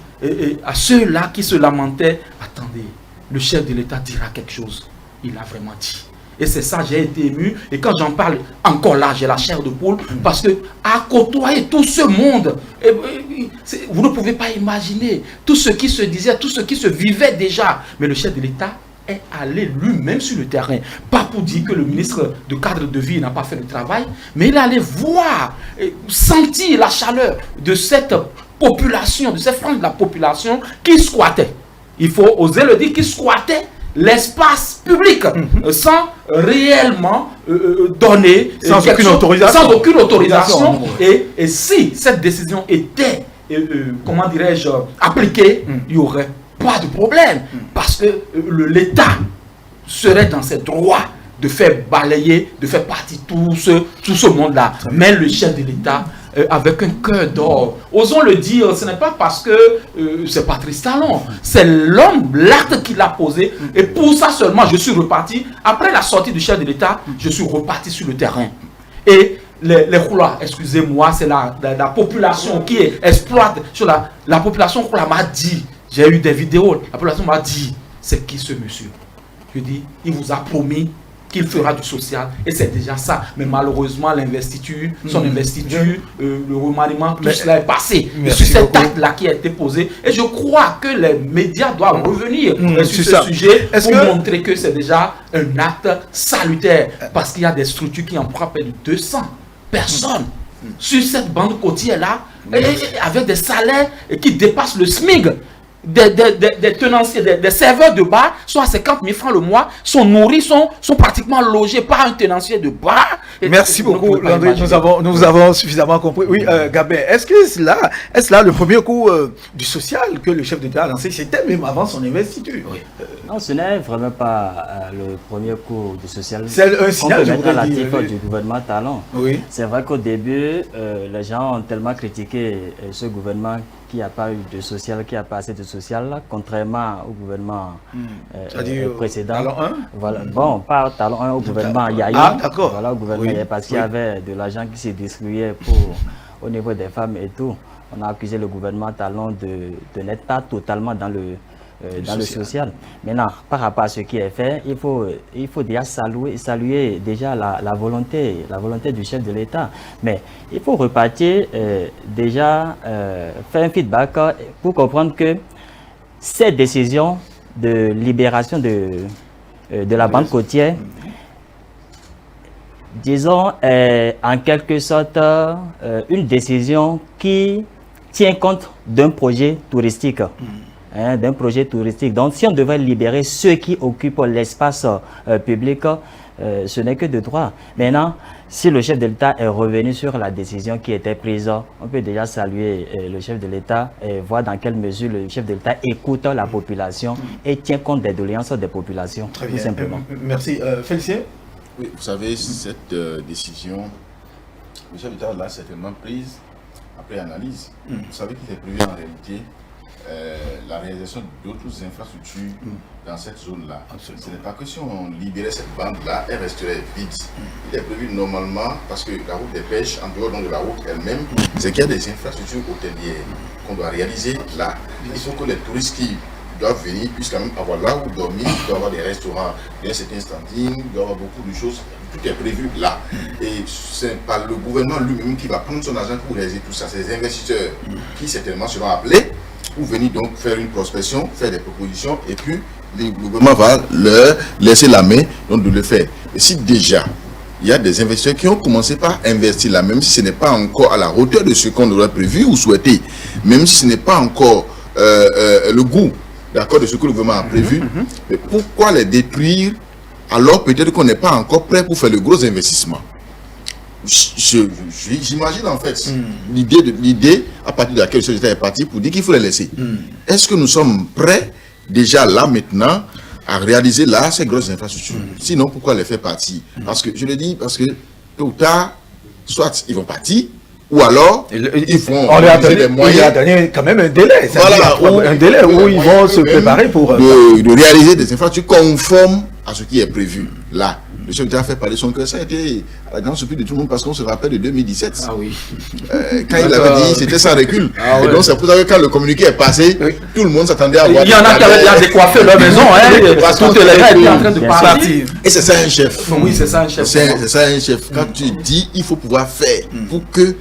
à ceux-là qui se lamentaient, attendez, le chef de l'État dira quelque chose. Il a vraiment dit. Et c'est ça, j'ai été ému. Et quand j'en parle, encore là, j'ai la chair de poule. Parce que à côtoyer tout ce monde, vous ne pouvez pas imaginer tout ce qui se disait, tout ce qui se vivait déjà. Mais le chef de l'État est allé lui-même sur le terrain. Pas pour dire que le ministre de cadre de vie n'a pas fait le travail, mais il est allé voir, sentir la chaleur de cette population, de cette frange de la population qui squattait. Il faut oser le dire, qui squattait l'espace public sans réellement donner sans aucune autorisation. Et si cette décision était comment dirais-je appliquée, il n'y aurait pas de problème, parce que l'État serait dans ses droits de faire balayer, de faire partie tout ce monde-là. Mais le chef de l'État, avec un cœur d'or, osons le dire, ce n'est pas parce que c'est Patrice Talon, c'est l'homme, l'acte qu'il a posé, et pour ça seulement je suis reparti, après la sortie du chef de l'État, je suis reparti sur le terrain. Et les Khoula, excusez-moi, c'est la population qui exploite, sur la population Khoula m'a dit, j'ai eu des vidéos, la population m'a dit, c'est qui ce monsieur? Je dis, il vous a promis qu'il fera du social, et c'est déjà ça. Mais malheureusement, l'investiture, son investiture, le remaniement, tout cela est passé. Sur cet acte-là qui a été posé, et je crois que les médias doivent revenir sur ce sujet pour montrer que c'est déjà un acte salutaire, parce qu'il y a des structures qui emploient près de 200 personnes sur cette bande côtière-là, avec des salaires qui dépassent le SMIC. Des tenanciers, des serveurs de bar sont à 50 000 francs le mois, sont nourris, sont pratiquement logés par un tenancier de bar. Merci beaucoup, Landry. Nous avons suffisamment compris. Oui, Gabin, est-ce là le premier coup du social que le chef d'État a lancé? C'était même avant son investiture. Non, ce n'est vraiment pas le premier coup du social. C'est un signal du gouvernement Talon. Oui. C'est vrai qu'au début, les gens ont tellement critiqué ce gouvernement qui n'a pas eu de social, qui n'a pas assez de social, là, contrairement au gouvernement précédent. Talon 1 voilà. Bon, pas Talon 1, au gouvernement Yahi. Ah, d'accord. Voilà, au gouvernement Yahi, parce qu'il y avait de l'argent qui se distribuait au niveau des femmes et tout. On a accusé le gouvernement Talon de n'être pas totalement dans dans le social. Maintenant, par rapport à ce qui est fait, il faut déjà saluer déjà la volonté du chef de l'État. Mais il faut repartir déjà, faire un feedback pour comprendre que cette décision de libération de la bande côtière, disons, en quelque sorte, une décision qui tient compte d'un projet touristique. D'un projet touristique. Donc, si on devait libérer ceux qui occupent l'espace public, ce n'est que de droit. Maintenant, si le chef de l'État est revenu sur la décision qui était prise, on peut déjà saluer le chef de l'État et voir dans quelle mesure le chef de l'État écoute la population et tient compte des doléances des populations, Très tout bien. simplement. Merci. Félicien? Oui, vous savez, cette décision, le chef d'État l'a certainement prise après analyse. Vous savez qu'il est prévu en réalité la réalisation d'autres infrastructures dans cette zone-là. Ce n'est pas que si on libérait cette bande-là, elle resterait vide. Il est prévu normalement, parce que la route des pêches, en dehors donc de la route elle-même, c'est qu'il y a des infrastructures hôtelières qu'on doit réaliser là. Il faut que les touristes qui doivent venir puissent quand même avoir là où dormir, il doit avoir des restaurants, il y a certains standings, il doit avoir beaucoup de choses, tout est prévu là. Et c'est pas le gouvernement lui-même qui va prendre son argent pour réaliser tout ça, c'est les investisseurs qui certainement seront appelés pour venir donc faire une prospection, faire des propositions, et puis le gouvernement va leur laisser la main donc de le faire. Et si déjà il y a des investisseurs qui ont commencé par investir là, même si ce n'est pas encore à la hauteur de ce qu'on aurait prévu ou souhaité, même si ce n'est pas encore le goût, d'accord, de ce que le gouvernement a prévu, mais pourquoi les détruire alors peut-être qu'on n'est pas encore prêt pour faire le gros investissement? J'imagine en fait l'idée à partir de laquelle le chef d'État est parti pour dire qu'il faut les laisser. Est-ce que nous sommes prêts déjà là maintenant à réaliser là ces grosses infrastructures? Sinon, pourquoi les faire partir? Parce que je le dis, parce que tôt ou tard, soit ils vont partir, ou alors ils vont utiliser des moyens. Il a donné quand même un délai. Voilà, un délai où ils vont se préparer pour de réaliser des infrastructures conformes à ce qui est prévu là. Le chef d'État a fait parler son cœur, ça a été à la grande surprise de tout le monde parce qu'on se rappelle de 2017. Ah oui. Quand il avait dit, c'était sans recul. Et donc c'est pour ça que quand le communiqué est passé, tout le monde s'attendait à voir. Il y en a qui avaient déjà décoiffé leur maison, parce que les gars étaient en train de partir. Et c'est ça un chef. Oui, c'est ça un chef. C'est ça un chef. Quand tu dis, il faut pouvoir faire pour que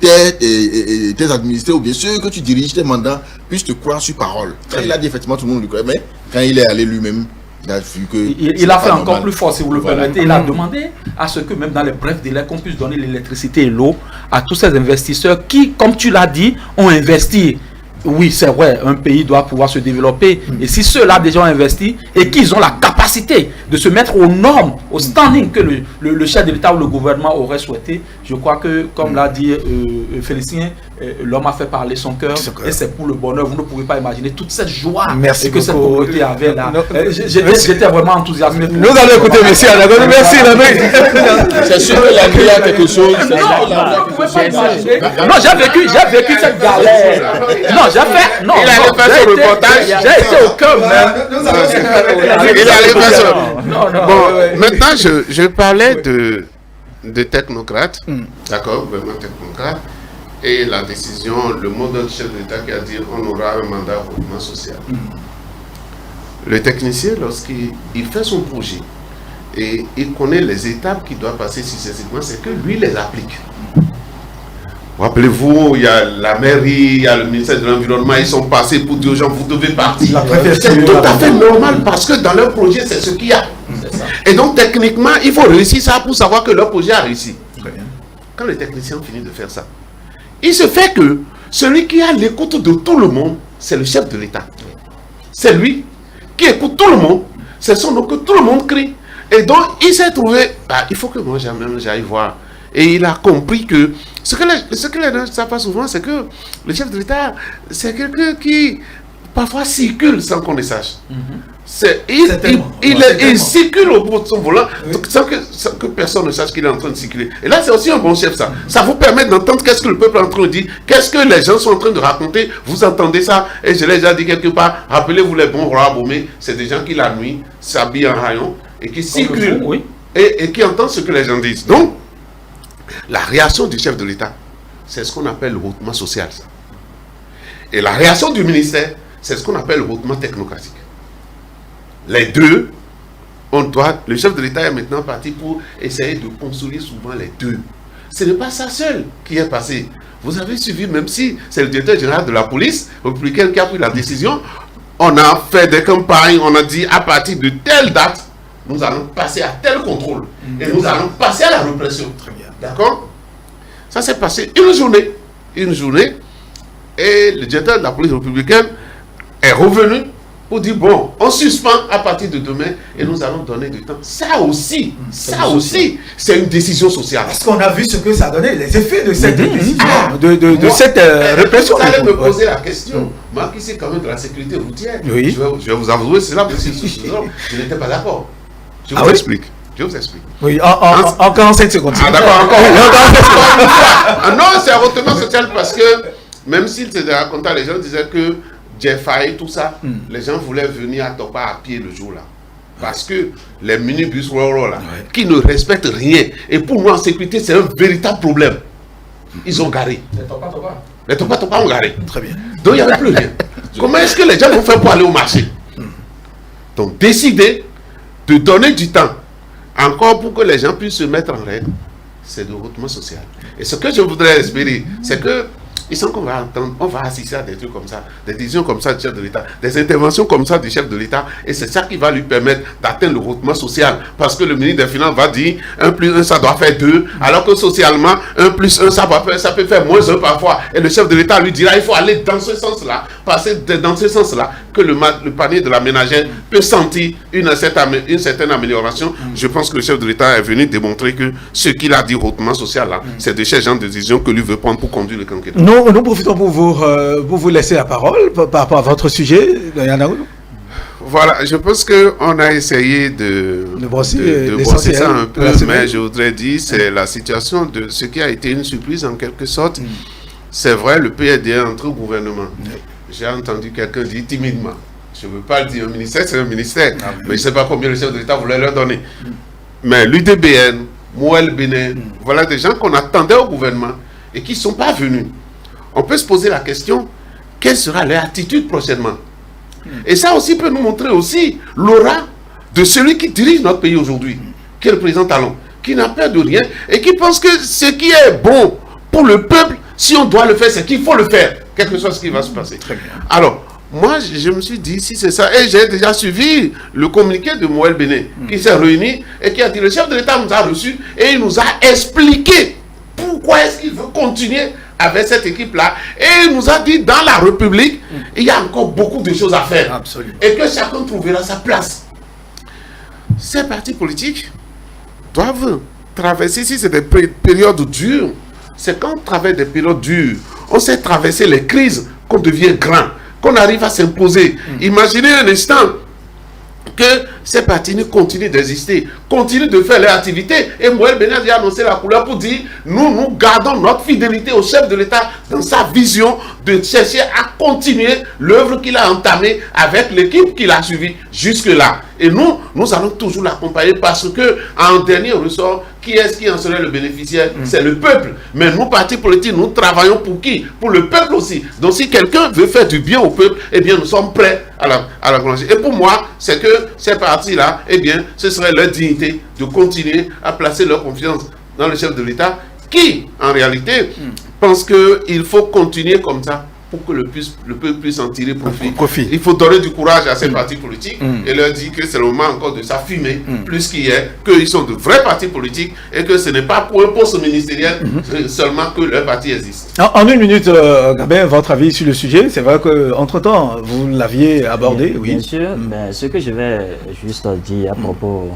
tes administrés ou bien ceux que tu diriges, tes mandats, puissent te croire sur parole. Quand il a dit effectivement, tout le monde le croit, mais quand il est allé lui-même, il a fait encore plus fort, si vous le permettez. Il a demandé à ce que même dans les brefs délais, qu'on puisse donner l'électricité et l'eau à tous ces investisseurs qui, comme tu l'as dit, ont investi. Oui, c'est vrai, un pays doit pouvoir se développer. Et si ceux-là déjà ont investi et qu'ils ont la capacité de se mettre aux normes, au standing que le chef de l'État ou le gouvernement aurait souhaité, je crois que, comme l'a dit Félicien, l'homme a fait parler son cœur et c'est pour le bonheur. Vous ne pouvez pas imaginer toute cette joie que cette communauté avait là. J'étais vraiment enthousiasmé. Nous allons écouter monsieur Anagon. Merci. C'est sûr qu'il a créé quelque chose. Non, j'ai vécu cette galère. Non, j'ai fait. Non, il allait faire son reportage. J'ai été au cœur même. Il allait faire son. Bon, maintenant, je parlais de technocrates, d'accord, vraiment technocrates, et la décision, le mot d'un chef d'État qui a dit on aura un mandat hautement social. Le technicien, lorsqu'il fait son projet et il connaît les étapes qu'il doit passer successivement, c'est que lui les applique. Rappelez-vous, il y a la mairie, il y a le ministère de l'Environnement, ils sont passés pour dire aux gens, vous devez partir. C'est tout à fait normal parce que dans leur projet, c'est ce qu'il y a. Et donc, techniquement, il faut réussir ça pour savoir que leur projet a réussi. Quand les techniciens ont fini de faire ça, il se fait que celui qui a l'écoute de tout le monde, c'est le chef de l'État. C'est lui qui écoute tout le monde, c'est son nom que tout le monde crie. Et donc, il s'est trouvé, il faut que moi j'aille voir. Et il a compris que ce que les gens ne savent pas souvent, c'est que le chef de l'État, c'est quelqu'un qui parfois circule sans qu'on le sache. Il circule au bout de son volant sans que personne ne sache qu'il est en train de circuler. Et là, c'est aussi un bon chef, ça. Ça vous permet d'entendre qu'est-ce que le peuple est en train de dire, qu'est-ce que les gens sont en train de raconter. Vous entendez ça, et je l'ai déjà dit quelque part. Rappelez-vous les bons rois Abomey, c'est des gens qui la nuit s'habillent en rayon et qui circulent et qui entendent ce que les gens disent. Donc, la réaction du chef de l'État, c'est ce qu'on appelle le hautement social. Ça. Et la réaction du ministère, c'est ce qu'on appelle le votement technocratique. Les deux, le chef de l'État est maintenant parti pour essayer de consolider souvent les deux. Ce n'est pas ça seul qui est passé. Vous avez suivi, même si c'est le directeur général de la police républicaine qui a pris la décision, on a fait des campagnes, on a dit à partir de telle date, nous allons passer à tel contrôle. Et nous allons passer à la répression. D'accord? Ça s'est passé une journée, et le directeur de la police républicaine est revenu pour dire, bon, on suspend à partir de demain et nous allons donner du temps. Ça aussi, c'est une décision sociale. Parce qu'on a vu ce que ça donnait, les effets de cette décision, de cette répression. Vous allez me poser la question. Moi qui sais quand même de la sécurité routière, oui. je vais vous avouer cela, monsieur Soussouzon, je n'étais pas d'accord. Je vous explique. Je vous explique. Oui, en 45 secondes. Ah d'accord, encore. Non, c'est un hautement social parce que même s'il se racontait, les gens disaient que Jeffay, tout ça, les gens voulaient venir à Topa à pied le jour-là. Parce que les minibus là, qui ne respectent rien, et pour nous en sécurité, c'est un véritable problème. Ils ont garé. Les Topa ont garé. Très bien. Donc il n'y avait plus rien. Comment est-ce que les gens vont faire pour aller au marché? Donc décider de donner du temps encore pour que les gens puissent se mettre en règle, c'est de hautement social. Et ce que je voudrais espérer, c'est que ils sont qu'on va entendre, on va assister à des trucs comme ça, des décisions comme ça du chef de l'État, des interventions comme ça du chef de l'État, et c'est ça qui va lui permettre d'atteindre le hautement social. Parce que le ministre des Finances va dire 1 plus 1 ça doit faire 2, alors que socialement 1 plus 1 ça peut faire moins 1 parfois. Et le chef de l'État lui dira il faut aller dans ce sens-là, passer dans ce sens-là, que le panier de la ménagère peut sentir une certaine amélioration. Je pense que le chef de l'État est venu démontrer que ce qu'il a dit hautement social là, c'est de ces genres de décisions que lui veut prendre pour conduire le quinquennat. Nous profitons pour vous laisser la parole par rapport à votre sujet. Voilà, je pense qu'on a essayé de brosser ça un peu, mais je voudrais dire c'est la situation de ce qui a été une surprise en quelque sorte. C'est vrai, le PRD est entré au gouvernement. J'ai entendu quelqu'un dire timidement. Je ne veux pas le dire, un ministère, c'est un ministère. Mais je ne sais pas combien le chef de l'État voulait leur donner. Mais l'UDBN, Moël Bénin, voilà des gens qu'on attendait au gouvernement et qui ne sont pas venus. On peut se poser la question, quelle sera leur attitude prochainement? Et ça aussi peut nous montrer aussi l'aura de celui qui dirige notre pays aujourd'hui, qui est le président Talon, qui n'a peur de rien et qui pense que ce qui est bon pour le peuple, si on doit le faire, c'est qu'il faut le faire, quel que soit ce qui va se passer. Très bien. Alors, moi, je me suis dit, si c'est ça, et j'ai déjà suivi le communiqué de Moël Bénin, qui s'est réuni et qui a dit, le chef de l'État nous a reçus et il nous a expliqué pourquoi est-ce qu'il veut continuer avec cette équipe-là. Et il nous a dit, dans la République, il y a encore beaucoup de choses à faire. Absolument. Et que chacun trouvera sa place. Ces partis politiques doivent traverser, si c'est des périodes dures, c'est quand on traverse des périodes dures, on sait traverser les crises, qu'on devient grand, qu'on arrive à s'imposer. Imaginez un instant que ces partis continuent d'exister, continuent de faire leur activité. Et Moël Bénin a annoncé la couleur pour dire, nous gardons notre fidélité au chef de l'État dans sa vision de chercher à continuer l'œuvre qu'il a entamée avec l'équipe qu'il a suivie jusque-là. Et nous allons toujours l'accompagner parce que, en dernier ressort, qui est-ce qui en serait le bénéficiaire? C'est le peuple. Mais nous, partis politiques, nous travaillons pour qui? Pour le peuple aussi. Donc si quelqu'un veut faire du bien au peuple, eh bien nous sommes prêts à la conduire. Et pour moi, c'est que ces partis-là, eh bien, ce serait leur dignité de continuer à placer leur confiance dans le chef de l'État qui, en réalité, pense qu'il faut continuer comme ça pour que le peuple puisse en tirer profit. Il faut donner du courage à ces partis politiques et leur dire que c'est le moment encore de s'affumer plus qu'hier, qu'ils sont de vrais partis politiques et que ce n'est pas pour un poste ministériel seulement que leur parti existe. En une minute, Gabin, votre avis sur le sujet? C'est vrai qu'entre-temps, vous l'aviez abordé, oui. Bien sûr, mais ce que je vais juste dire à propos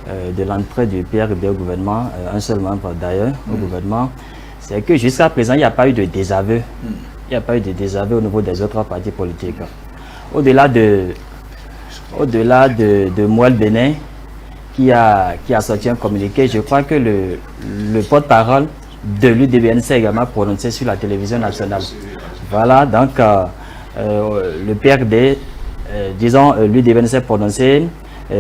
de l'entrée du PRD au gouvernement, un seul membre d'ailleurs au gouvernement, c'est que jusqu'à présent, il n'y a pas eu de désaveu. Il n'y a pas eu de désaveu au niveau des autres partis politiques. Au-delà de Moël Bénin, qui a sorti un communiqué, je crois que le porte-parole de l'UDBN s'est également prononcé sur la télévision nationale. Voilà, donc le PRD, disons, l'UDBN s'est prononcé,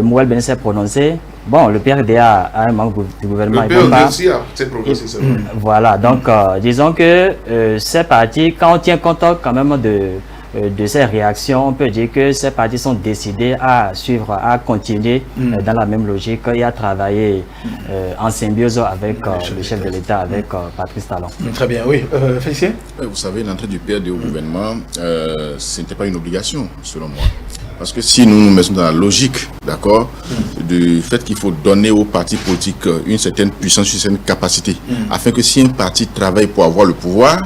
Moël Bénin s'est prononcé. Bon, le PRD a un membre du gouvernement. Le PRD aussi s'est prononcé. Voilà, donc disons que ces partis, quand on tient compte quand même de ces réactions, on peut dire que ces partis sont décidés à suivre, à continuer dans la même logique et à travailler en symbiose avec le chef de l'État, avec Patrice Talon. Très bien, oui. Félicien? Vous savez, l'entrée du PRD au gouvernement, ce n'était pas une obligation, selon moi. Parce que si nous nous mettons dans la logique, d'accord, du fait qu'il faut donner aux partis politiques une certaine puissance, une certaine capacité, afin que si un parti travaille pour avoir le pouvoir,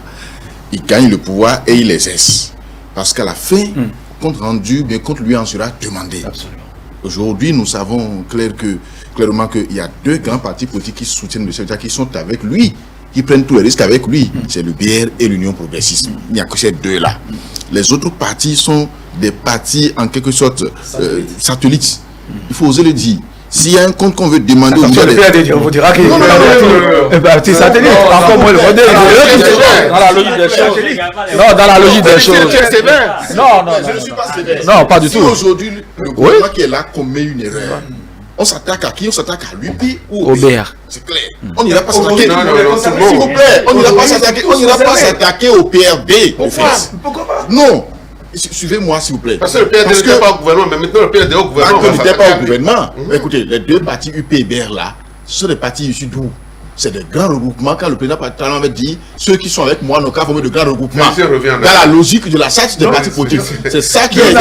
il gagne le pouvoir et il l'exerce. Parce qu'à la fin, compte rendu, bien compte lui en sera demandé. Absolument. Aujourd'hui, nous savons clairement qu'il y a deux grands partis politiques qui soutiennent le chef d'État, qui sont avec lui, qui prennent tous les risques avec lui. C'est le BR et l'Union progressiste. Il n'y a que ces deux-là. Les autres partis sont des partis en quelque sorte satellites. Il faut oser le dire. S'il y a un compte qu'on veut demander aux PRD, on vous dira qu'il est parti satellite. Encore moins le modèle. Dans la logique des choses. Non, dans la logique des choses. Non, je ne suis pas sévère. Non, pas du si tout. Aujourd'hui, le gouvernement qui est là commet une erreur, on s'attaque à qui? On s'attaque à l'UP ou au BR? C'est clair. On n'ira pas s'attaquer. S'il vous plaît, on n'ira pas s'attaquer. On n'ira pas s'attaquer au PRD. Pourquoi pas? Non. Suivez-moi, s'il vous plaît. Parce que le PRD n'était pas au gouvernement, mais maintenant le PRD est au gouvernement. Quand il n'était pas au gouvernement, écoutez, les deux partis UP et BR là, ce sont des partis issus d'où? C'est des grands regroupements. Quand le président Talon avait dit, ceux qui sont avec moi n'ont qu'à former de grands regroupements. Dans la logique de la charte des partis politiques. C'est ça qui est.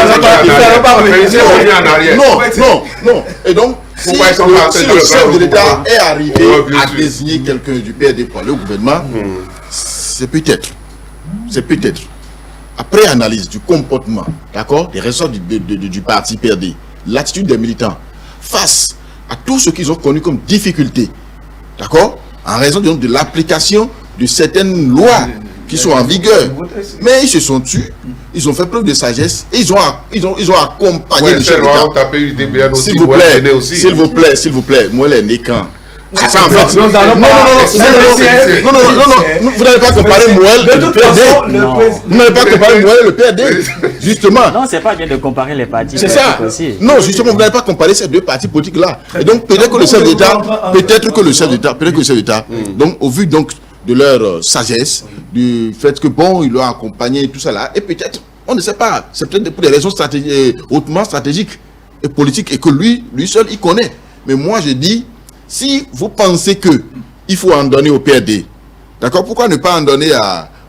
Non. Et donc, si le chef de l'État est arrivé à désigner quelqu'un du PRD pour aller au gouvernement, c'est peut-être. Après analyse du comportement, d'accord, des ressorts du parti PRD, l'attitude des militants face à tout ce qu'ils ont connu comme difficulté, d'accord, en raison de l'application de certaines lois qui sont en vigueur. Mais ils se sont tus, ils ont fait preuve de sagesse et ils ont accompagné le chef d'État. S'il vous plaît, moi les Nécans. C'est ça en fait. Non, vous n'avez pas comparé Mouel et le PRD. Vous n'avez pas comparé Mouel et le PRD. Justement. Non, c'est pas bien de comparer les partis. C'est ça. Non, justement, vous n'avez pas comparé ces deux partis politiques là. Et donc peut-être que le chef d'État, donc au vu donc de leur sagesse, du fait que bon, ils l'ont accompagné et tout ça là, et peut-être, on ne sait pas, c'est peut-être pour des raisons hautement stratégiques et politiques et que lui seul il connaît. Mais moi je dis, si vous pensez que il faut en donner au PRD, d'accord, pourquoi ne pas en donner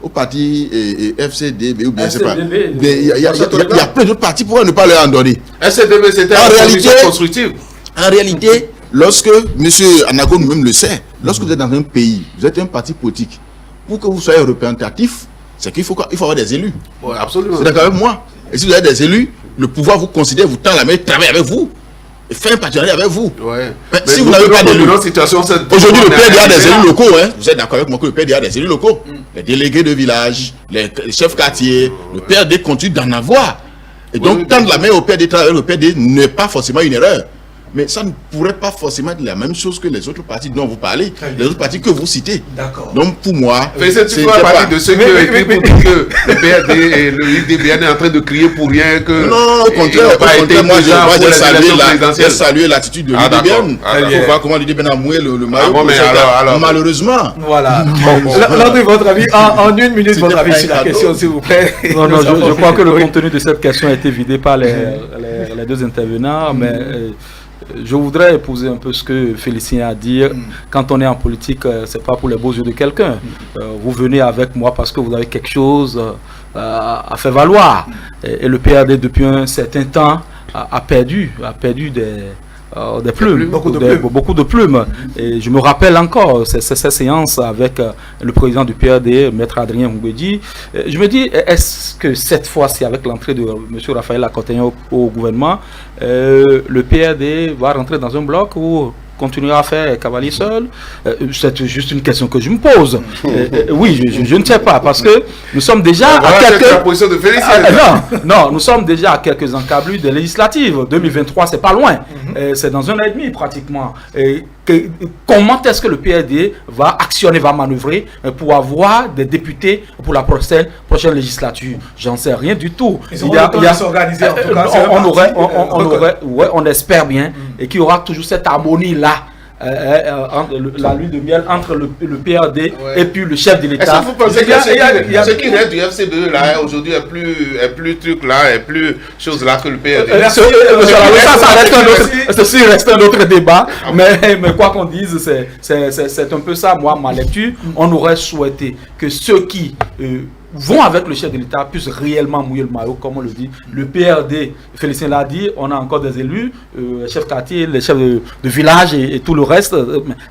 au parti FCDB ou bien c'est pas. Il y a plein d'autres partis, pourquoi ne pas leur en donner? FCDB c'était en réalité constructive. En réalité, lorsque M. Anago nous-même le sait, lorsque vous êtes dans un pays, vous êtes un parti politique, pour que vous soyez représentatif, c'est qu'il faut avoir des élus. Ouais, absolument. C'est d'accord avec moi. Et si vous avez des élus, le pouvoir vous considère, vous tend la main, travaille avec vous. Et fait un partenariat avec vous. Ouais. Mais si vous n'avez pas d'élus, aujourd'hui le PRD a des élus locaux. Vous êtes d'accord avec moi que le PRD a des élus locaux. Les délégués de village, les chefs quartiers, le PRD continue d'en avoir. Et donc tendre la main au PRD, travailler le PRD n'est pas forcément une erreur. Mais ça ne pourrait pas forcément être la même chose que les autres partis dont vous parlez, les autres partis que vous citez. D'accord. Donc pour moi, c'est tu fais partie de ceux qui ont écrit pour dire que le PRD et le UDBN est en train de crier pour rien, que non, au contraire, moi j'ai salué l'attitude de l'UDBN. Il faut voir comment l'UDBN a moué le maillot. Malheureusement. Voilà. Landry, votre avis, en une minute, votre avis sur la question, s'il vous plaît. Non, je crois que le contenu de cette question a été vidé par les deux intervenants, mais je voudrais épouser un peu ce que Félicien a dit. Quand on est en politique, c'est pas pour les beaux yeux de quelqu'un. Vous venez avec moi parce que vous avez quelque chose à faire valoir. Et le PRD, depuis un certain temps, a perdu des plumes, beaucoup de plumes. Et je me rappelle encore ces séances avec le président du PRD, Maître Adrien Mouguedi. Je me dis, est-ce que cette fois-ci, avec l'entrée de M. Raphaël Lacontagnon au gouvernement, le PRD va rentrer dans un bloc où continuera à faire cavalier seul? C'est juste une question que je me pose. Oui, je ne sais pas, parce que nous sommes déjà à quelques... non, nous sommes déjà à quelques encablures des législatives. 2023, c'est pas loin. C'est dans un an et demi pratiquement. Comment est-ce que le PRD va actionner, va manœuvrer pour avoir des députés pour la prochaine législature? J'en sais rien du tout. S'organiser en tout cas. On espère bien et qu'il y aura toujours cette harmonie là la lune de miel entre le PRD et puis le chef de Est-ce l'État. que vous pensez que ce qui reste du FCDE là aujourd'hui est plus truc là, est plus chose là que le PRD? Ceci reste un autre débat, mais quoi qu'on dise, c'est un peu ça, moi, ma lecture. On aurait souhaité que ceux qui vont avec le chef de l'État puissent réellement mouiller le maillot, comme on le dit. Le PRD, Félicien l'a dit, on a encore des élus, les chefs quartier, les chefs de village et tout le reste.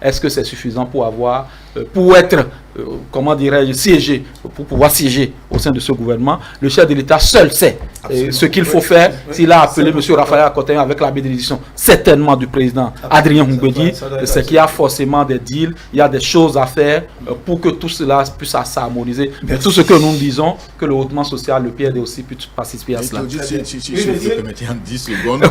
Est-ce que c'est suffisant pour avoir, pour être, comment dirais-je, siégé, pour pouvoir siéger au sein de ce gouvernement? Le chef de l'État seul sait ce qu'il faut faire. S'il a appelé M. Raphaël Akoten avec la bénédiction certainement du président Adrien Mungwedi, c'est qu'il y a forcément des deals, il y a des choses à faire pour que tout cela puisse s'harmoniser. Mais tout ce que nous disons, que le hautement social, le PRD aussi puisse participer à cela. Si vous me permettez en 10 secondes,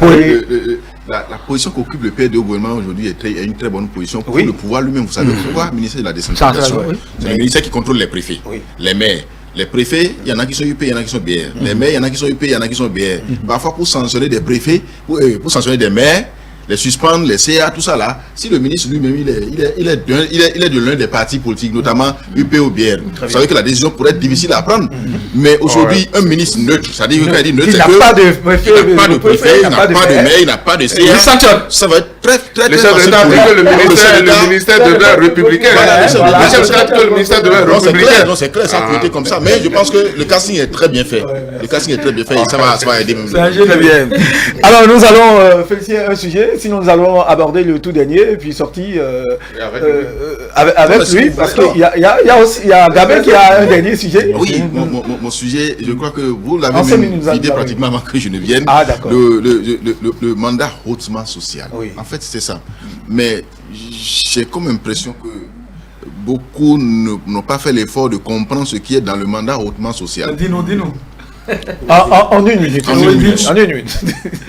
la position qu'occupe le PRD au gouvernement aujourd'hui est une très bonne position pour le pouvoir lui-même. Vous savez pourquoi? Le ministère de la décentralisation, c'est le ministère qui contrôle les préfets, les maires. Les préfets, il y en a qui sont UP, il y en a qui sont BR. Les maires, il y en a qui sont UP, il y en a qui sont BR. Parfois, pour sanctionner des préfets, pour sanctionner des maires, les suspendre, les CA, tout ça là, si le ministre lui-même, il est de l'un des partis politiques, notamment UP ou BR, vous savez que la décision pourrait être difficile à prendre. Mais aujourd'hui, un ministre neutre, c'est-à-dire qu'il dit neutre, c'est que il n'a pas de préfet, il n'a pas de maire, il n'a pas de CA. Ça va être très facile pour lui. Le ministère devient républicain. Le chef d'État que le ministère devient républicain. Non, c'est clair, ça a été comme ça. Mais je pense que le casting est très bien fait. Le casting est très bien fait et ça va aider même. Très bien. Alors, nous allons féliciter un sujet. Sinon, nous allons aborder le tout dernier et puis sorti avec lui, parce qu'il y a Gabin qui a un dernier sujet. Oui, mon sujet, je crois que vous l'avez même vidé pratiquement avant que je ne vienne. Ah, d'accord. Le mandat hautement social. Oui. En fait, c'est ça. Mais j'ai comme impression que beaucoup n'ont pas fait l'effort de comprendre ce qui est dans le mandat hautement social. Dis-nous. En une minute.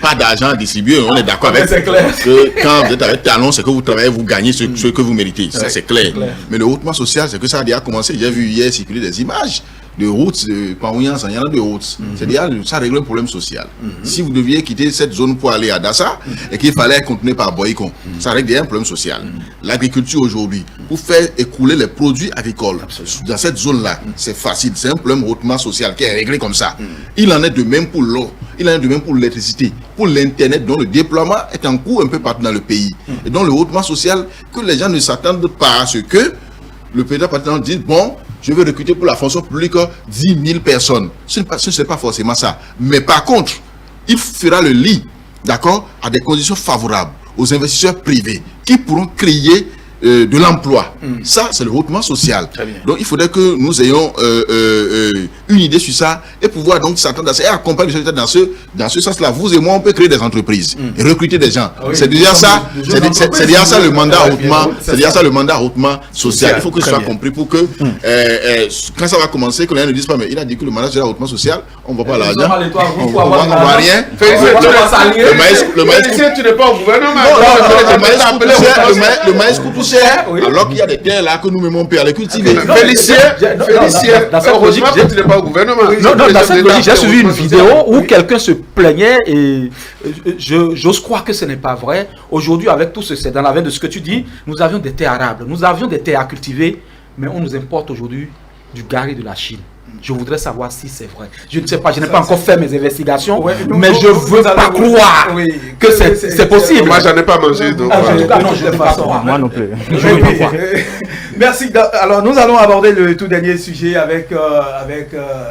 Pas d'argent distribué, on est d'accord avec ça. Que quand vous êtes avec Talon, c'est que vous travaillez, vous gagnez ce que vous méritez. Ça, c'est clair. Mais le hautement social, c'est que ça a déjà commencé. J'ai vu hier circuler des images de routes, de Paouian, il y en a de routes. C'est-à-dire, ça règle un problème social. Si vous deviez quitter cette zone pour aller à Dassa et qu'il fallait continuer par Boycon, ça règle déjà un problème social. L'agriculture aujourd'hui, pour faire écouler les produits agricoles dans cette zone-là, c'est facile. C'est un problème hautement social qui est réglé comme ça. Il en est de même pour l'eau, il en est de même pour l'électricité, pour l'Internet, dont le déploiement est en cours un peu partout dans le pays. Et donc le hautement social, que les gens ne s'attendent pas à ce que le président partant dise, bon, je veux recruter pour la fonction publique 10 000 personnes. Ce n'est pas forcément ça. Mais par contre, il fera le lit, d'accord, à des conditions favorables aux investisseurs privés qui pourront créer de l'emploi. Ça, c'est le hautement social. Donc, il faudrait que nous ayons une idée sur ça et pouvoir donc s'attendre à ça et accompagner le secteur dans ce sens-là. Vous et moi, on peut créer des entreprises et recruter des gens. C'est déjà ça. C'est déjà ça le mandat hautement. C'est déjà ça le mandat hautement social. Il faut que ce soit compris pour que quand ça va commencer, que les gens ne disent pas, mais il a dit que le mandat sera hautement social, on ne va pas l'argent, on ne voit rien. Le maïs, tu n'es pas au gouvernement. Le maïs coûte cher, alors qu'il y a des terres là que nous-mêmes on peut aller cultiver. Félicien, heureusement que tu n'es pas au gouvernement. Non, dans cette logique, j'ai suivi une vidéo où quelqu'un se plaignait et j'ose croire que ce n'est pas vrai. Aujourd'hui, avec tout ce, c'est dans la veine de ce que tu dis, nous avions des terres arables, nous avions des terres à cultiver, mais on nous importe aujourd'hui du gari de la Chine. Je voudrais savoir si c'est vrai. Je ne sais pas, je n'ai pas encore fait mes investigations, mais je ne veux pas croire que c'est possible. Moi, j'en ai pas mangé. Donc, non, je ne veux pas croire. Moi non plus. Merci. Alors, nous allons aborder le tout dernier sujet avec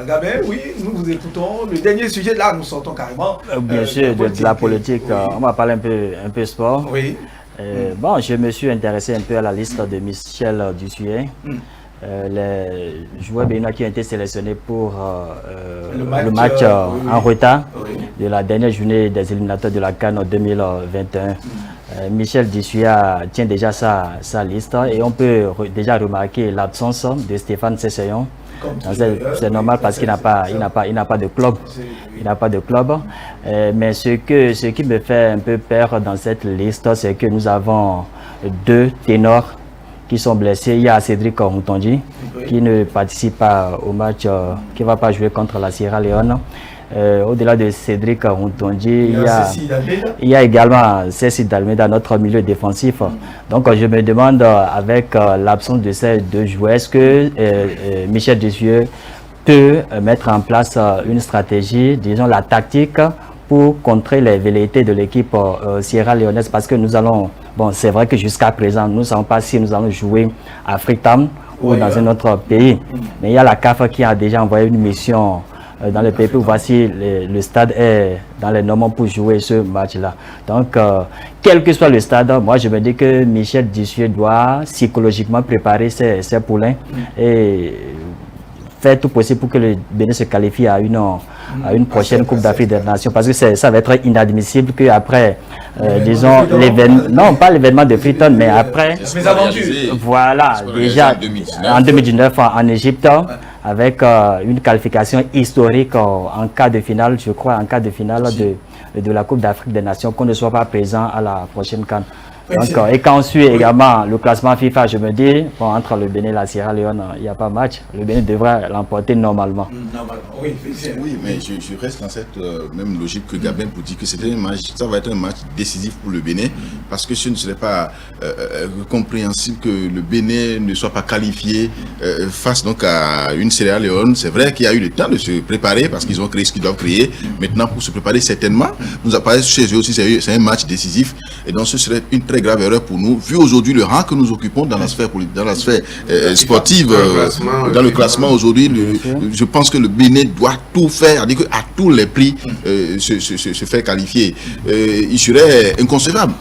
Gabin. Oui, nous vous écoutons. Le dernier sujet, là, nous sortons carrément. Bien sûr, de la politique. On va parler un peu sport. Oui. Bon, je me suis intéressé un peu à la liste de Michel Dussuyer. Les joueurs béninois qui ont été sélectionnés pour le match en retard de la dernière journée des éliminatoires de la CAN 2021. Michel Dussuyer tient déjà sa liste et on peut déjà remarquer l'absence de Stéphane Sesseyon. C'est normal parce qu'il n'a pas de club. Il n'a pas de club. Mais ce qui me fait un peu peur dans cette liste, c'est que nous avons deux ténors qui sont blessés. Il y a Cédric Moutondi qui ne participe pas au match, qui ne va pas jouer contre la Sierra Leone. Au-delà de Cédric Rontonji, il Il y a également Cécile Dalmeda, notre milieu défensif. Donc je me demande, avec l'absence de ces deux joueurs, est-ce que Michel Desuyer peut mettre en place une stratégie, disons la tactique, pour contrer les velléités de l'équipe Sierra Leonaise, parce que nous allons, bon c'est vrai que jusqu'à présent, nous ne savons pas si nous allons jouer à Freetown ou dans un autre pays, mais il y a la CAF qui a déjà envoyé une mission dans le pays pour voir si le stade est dans les normes pour jouer ce match-là. Donc, quel que soit le stade, moi je me dis que Michel Desuyer doit psychologiquement préparer ses poulains et faire tout possible pour que le Bénin se qualifie à une prochaine Coupe d'Afrique des Nations, parce que ça va être inadmissible qu'après, disons, l'événement, non pas l'événement de Freetown, mais après, voilà, déjà en 2019 en Égypte, avec une qualification historique en quart de finale, je crois, en quart de finale de la Coupe d'Afrique des Nations, qu'on ne soit pas présent à la prochaine CAN. Donc, et quand on suit également le classement FIFA, je me dis, bon, entre le Bénin et la Sierra Leone, il n'y a pas match. Le Bénin devrait l'emporter normalement. Oui, mais je reste dans cette même logique que Gabin pour dire que c'était un match, ça va être un match décisif pour le Bénin, parce que ce ne serait pas compréhensible que le Bénin ne soit pas qualifié face donc à une Sierra Leone. C'est vrai qu'il y a eu le temps de se préparer parce qu'ils ont créé ce qu'ils doivent créer. Maintenant, pour se préparer certainement, nous apparaît chez eux aussi, c'est un match décisif, et donc ce serait une très grave erreur pour nous, vu aujourd'hui le rang que nous occupons dans la sphère sportive, dans le classement aujourd'hui. Je pense que le Bénin doit tout faire, à tous les prix se faire qualifier. Il serait inconcevable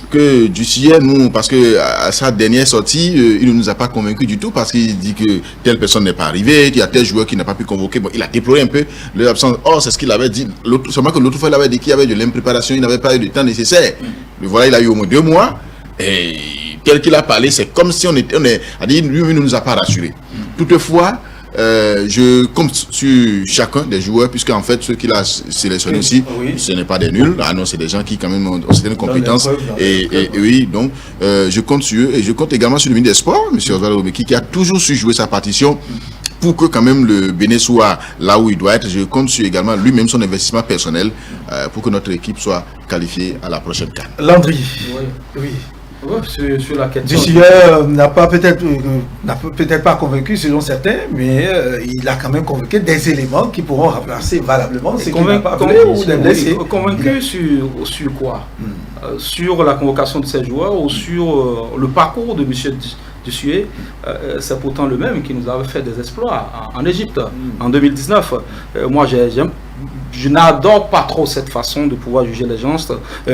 que Desuyer, nous, parce que à sa dernière sortie, il ne nous a pas convaincus du tout, parce qu'il dit que telle personne n'est pas arrivée, qu'il y a tel joueur qui n'a pas pu convoquer. Bon, il a déploré un peu leur absence. Or, c'est ce qu'il avait dit. Seulement que l'autre fois, il avait dit qu'il y avait de l'impréparation, il n'avait pas eu le temps nécessaire. Mais voilà, il a eu au moins 2 mois. Et tel qu'il a parlé, c'est comme si lui, il ne nous a pas rassurés. Toutefois, je compte sur chacun des joueurs, puisque en fait ceux qu'il a sélectionnés aussi, ce n'est pas des nuls. Ah non, c'est des gens qui quand même ont certaines compétences. Et oui, donc je compte sur eux, et je compte également sur le ministre des Sports, M. Oswald Obeki, qui a toujours su jouer sa partition pour que quand même le Bénin soit là où il doit être. Je compte sur également lui-même son investissement personnel pour que notre équipe soit qualifiée à la prochaine CAN. Landry. Oui. Sur la question. Desuyer n'a peut-être pas convaincu selon certains, mais il a quand même convaincu des éléments qui pourront remplacer valablement ce qui n'a pas blessé. Convaincu sur quoi? Sur la convocation de ces joueurs ou sur le parcours de M. Desuyer? C'est pourtant le même qui nous avait fait des exploits en Égypte en 2019. Moi, je n'adore pas trop cette façon de pouvoir juger les gens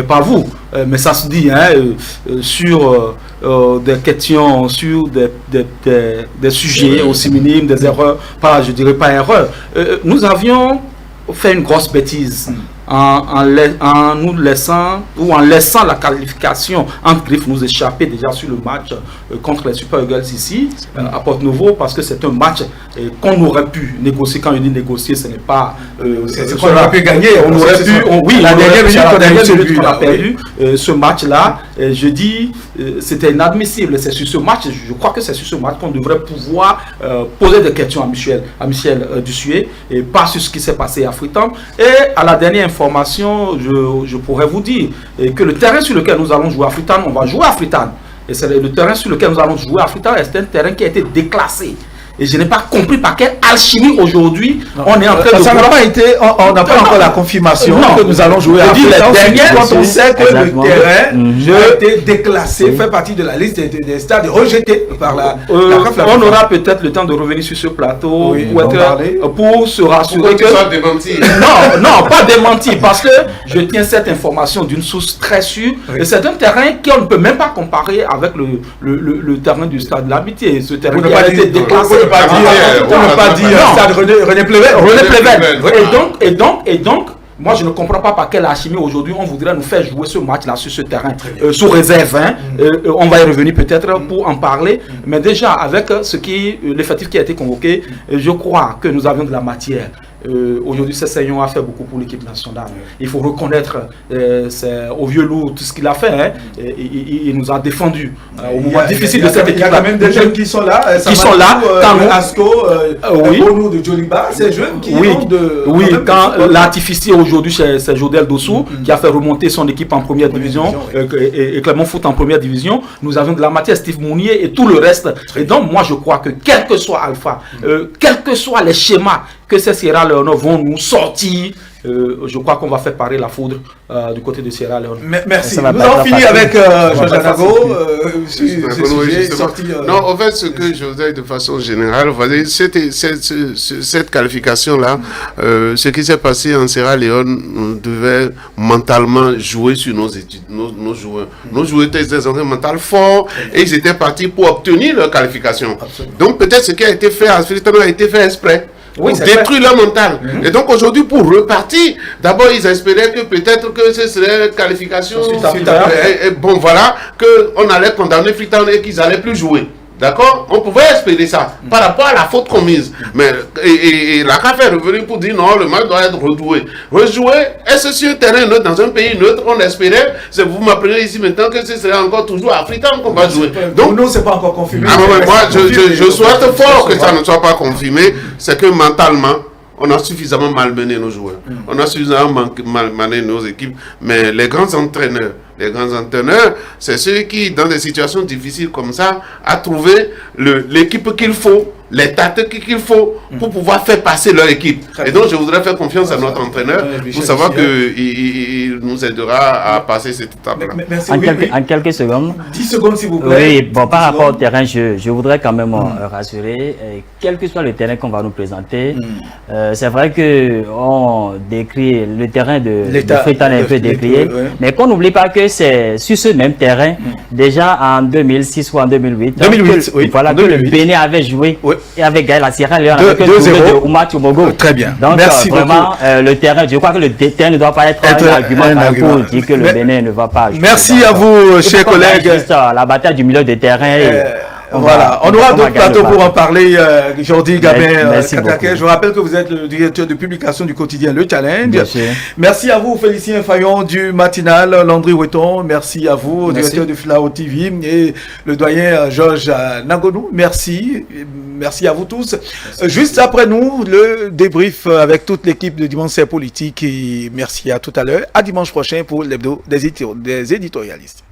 par vous, mais ça se dit sur des questions, sur des sujets aussi minimes, des erreurs, je dirais pas erreurs. Nous avions fait une grosse bêtise en nous laissant, ou en laissant la qualification entre griffes nous échapper déjà sur le match contre les Super Eagles ici à Porto-Novo, parce que c'est un match qu'on aurait pu négocier. Quand je dis négocier, ce n'est pas c'est qu'on aurait pu gagner. On aurait pu, oui, la dernière minute qu'on a perdu ce match-là. Je dis, c'était inadmissible. C'est sur ce match, je crois que c'est sur ce match qu'on devrait pouvoir poser des questions à Michel Desuyer, et pas sur ce qui s'est passé à Freetown. Et à la dernière information, je pourrais vous dire que le terrain sur lequel nous allons jouer à Freetown, on va jouer à Freetown. Et c'est le terrain sur lequel nous allons jouer à Freetown, c'est un terrain qui a été déclassé. Et je n'ai pas compris par quelle alchimie aujourd'hui on est en train de... Ça n'a pas été... On n'a pas encore la confirmation que nous allons jouer à Freetown. Quand on sait que le terrain a été déclassé, fait partie de la liste des stades rejetés par la on aura peut-être le temps de revenir sur ce plateau pour se rassurer que... soit démenti. Non, pas démenti, parce que je tiens cette information d'une source très sûre. Et c'est un terrain qu'on ne peut même pas comparer avec le terrain du stade de l'Amitié. Ce terrain qui a été déclassé. On ne pas dire stade René Plevel. Et donc, moi je ne comprends pas par quelle alchimie aujourd'hui on voudrait nous faire jouer ce match-là sur ce terrain, sous réserve. On va y revenir peut-être pour en parler. Mais déjà, avec l'effectif qui a été convoqué, je crois que nous avions de la matière. Aujourd'hui, Sessegnon a fait beaucoup pour l'équipe nationale. Il faut reconnaître au vieux loup tout ce qu'il a fait. Hein. Il nous a défendu au moment difficile de cette équipe. Il y a quand même des jeunes qui sont là. Asco, Bono de Joliba, ces jeunes qui ont de... Oui, quand l'artificier aujourd'hui, c'est Jodel Dossou, qui a fait remonter son équipe en première division, et Clermont Foot en première division. Nous avions de la matière, Steve Mounier et tout le reste. Et donc, moi, je crois que quel que soit Alpha, quels que soient les schémas que ces Sierra Leone vont nous sortir, je crois qu'on va faire parer la foudre du côté de Sierra Leone. Merci. Nous avons fini avec Georges Anago. Non, en fait, ce que je voudrais de façon générale, cette qualification-là, ce qui s'est passé en Sierra Leone, on devait mentalement jouer sur nos études, nos joueurs. Nos joueurs étaient des entraîneurs mentaux forts et ils étaient partis pour obtenir leur qualification. Absolument. Donc peut-être ce qui a été fait à Freetown a été fait exprès. Oui, pour détruire leur mental. Et donc aujourd'hui, pour repartir, d'abord ils espéraient que peut-être que ce serait qualification. Bon voilà, qu'on allait condamner Freetown et qu'ils n'allaient plus jouer. D'accord? On pouvait espérer ça par rapport à la faute commise. Mais la CAF est revenue pour dire non, le match doit être rejoué. Rejoué, est-ce sur un terrain neutre, dans un pays neutre, on espérait, vous m'apprenez ici maintenant que ce serait encore toujours à Freetown qu'on va jouer. Donc nous, c'est pas encore confirmé. Moi, je souhaite fort que ça ne soit pas confirmé. C'est que mentalement, on a suffisamment malmené nos joueurs. On a suffisamment malmené nos équipes. Mais les grands entraîneurs, c'est ceux qui, dans des situations difficiles comme ça, a trouvé l'équipe qu'il faut, les tactiques qu'il faut pour pouvoir faire passer leur équipe. Et donc, je voudrais faire confiance à notre entraîneur pour savoir qu'il nous aidera à passer cette étape-là. En quelques secondes. 10 secondes, s'il vous plaît. Oui, bon, par rapport au terrain, je voudrais quand même rassurer, quel que soit le terrain qu'on va nous présenter, c'est vrai qu'on décrit le terrain de Freetown est un peu décrié, mais qu'on n'oublie pas que c'est sur ce même terrain, déjà en 2006 ou en 2008, voilà, que le Bénin avait joué et avait gagné la Sierra Leone avec un doublé de Ouma Tumogo. Très bien. Donc, merci vraiment, le terrain, je crois que le terrain ne doit pas être un argument pour dire que le Bénin ne va pas jouer. Merci à vous, chers collègues. La bataille du milieu de terrain. Voilà, on aura d'autres plateaux pour en parler. Jordi Gabin Kataké, je rappelle que vous êtes le directeur de publication du quotidien Le Challenge. Merci à vous, Félicien Fayon du matinal, Landry Ouetton. Merci à vous, directeur de Filao TV, et le doyen Georges Nagonou. Merci. Merci à vous tous. Juste après nous, le débrief avec toute l'équipe de Dimanche Politique. Et merci à tout à l'heure. À dimanche prochain pour l'hebdo des éditorialistes.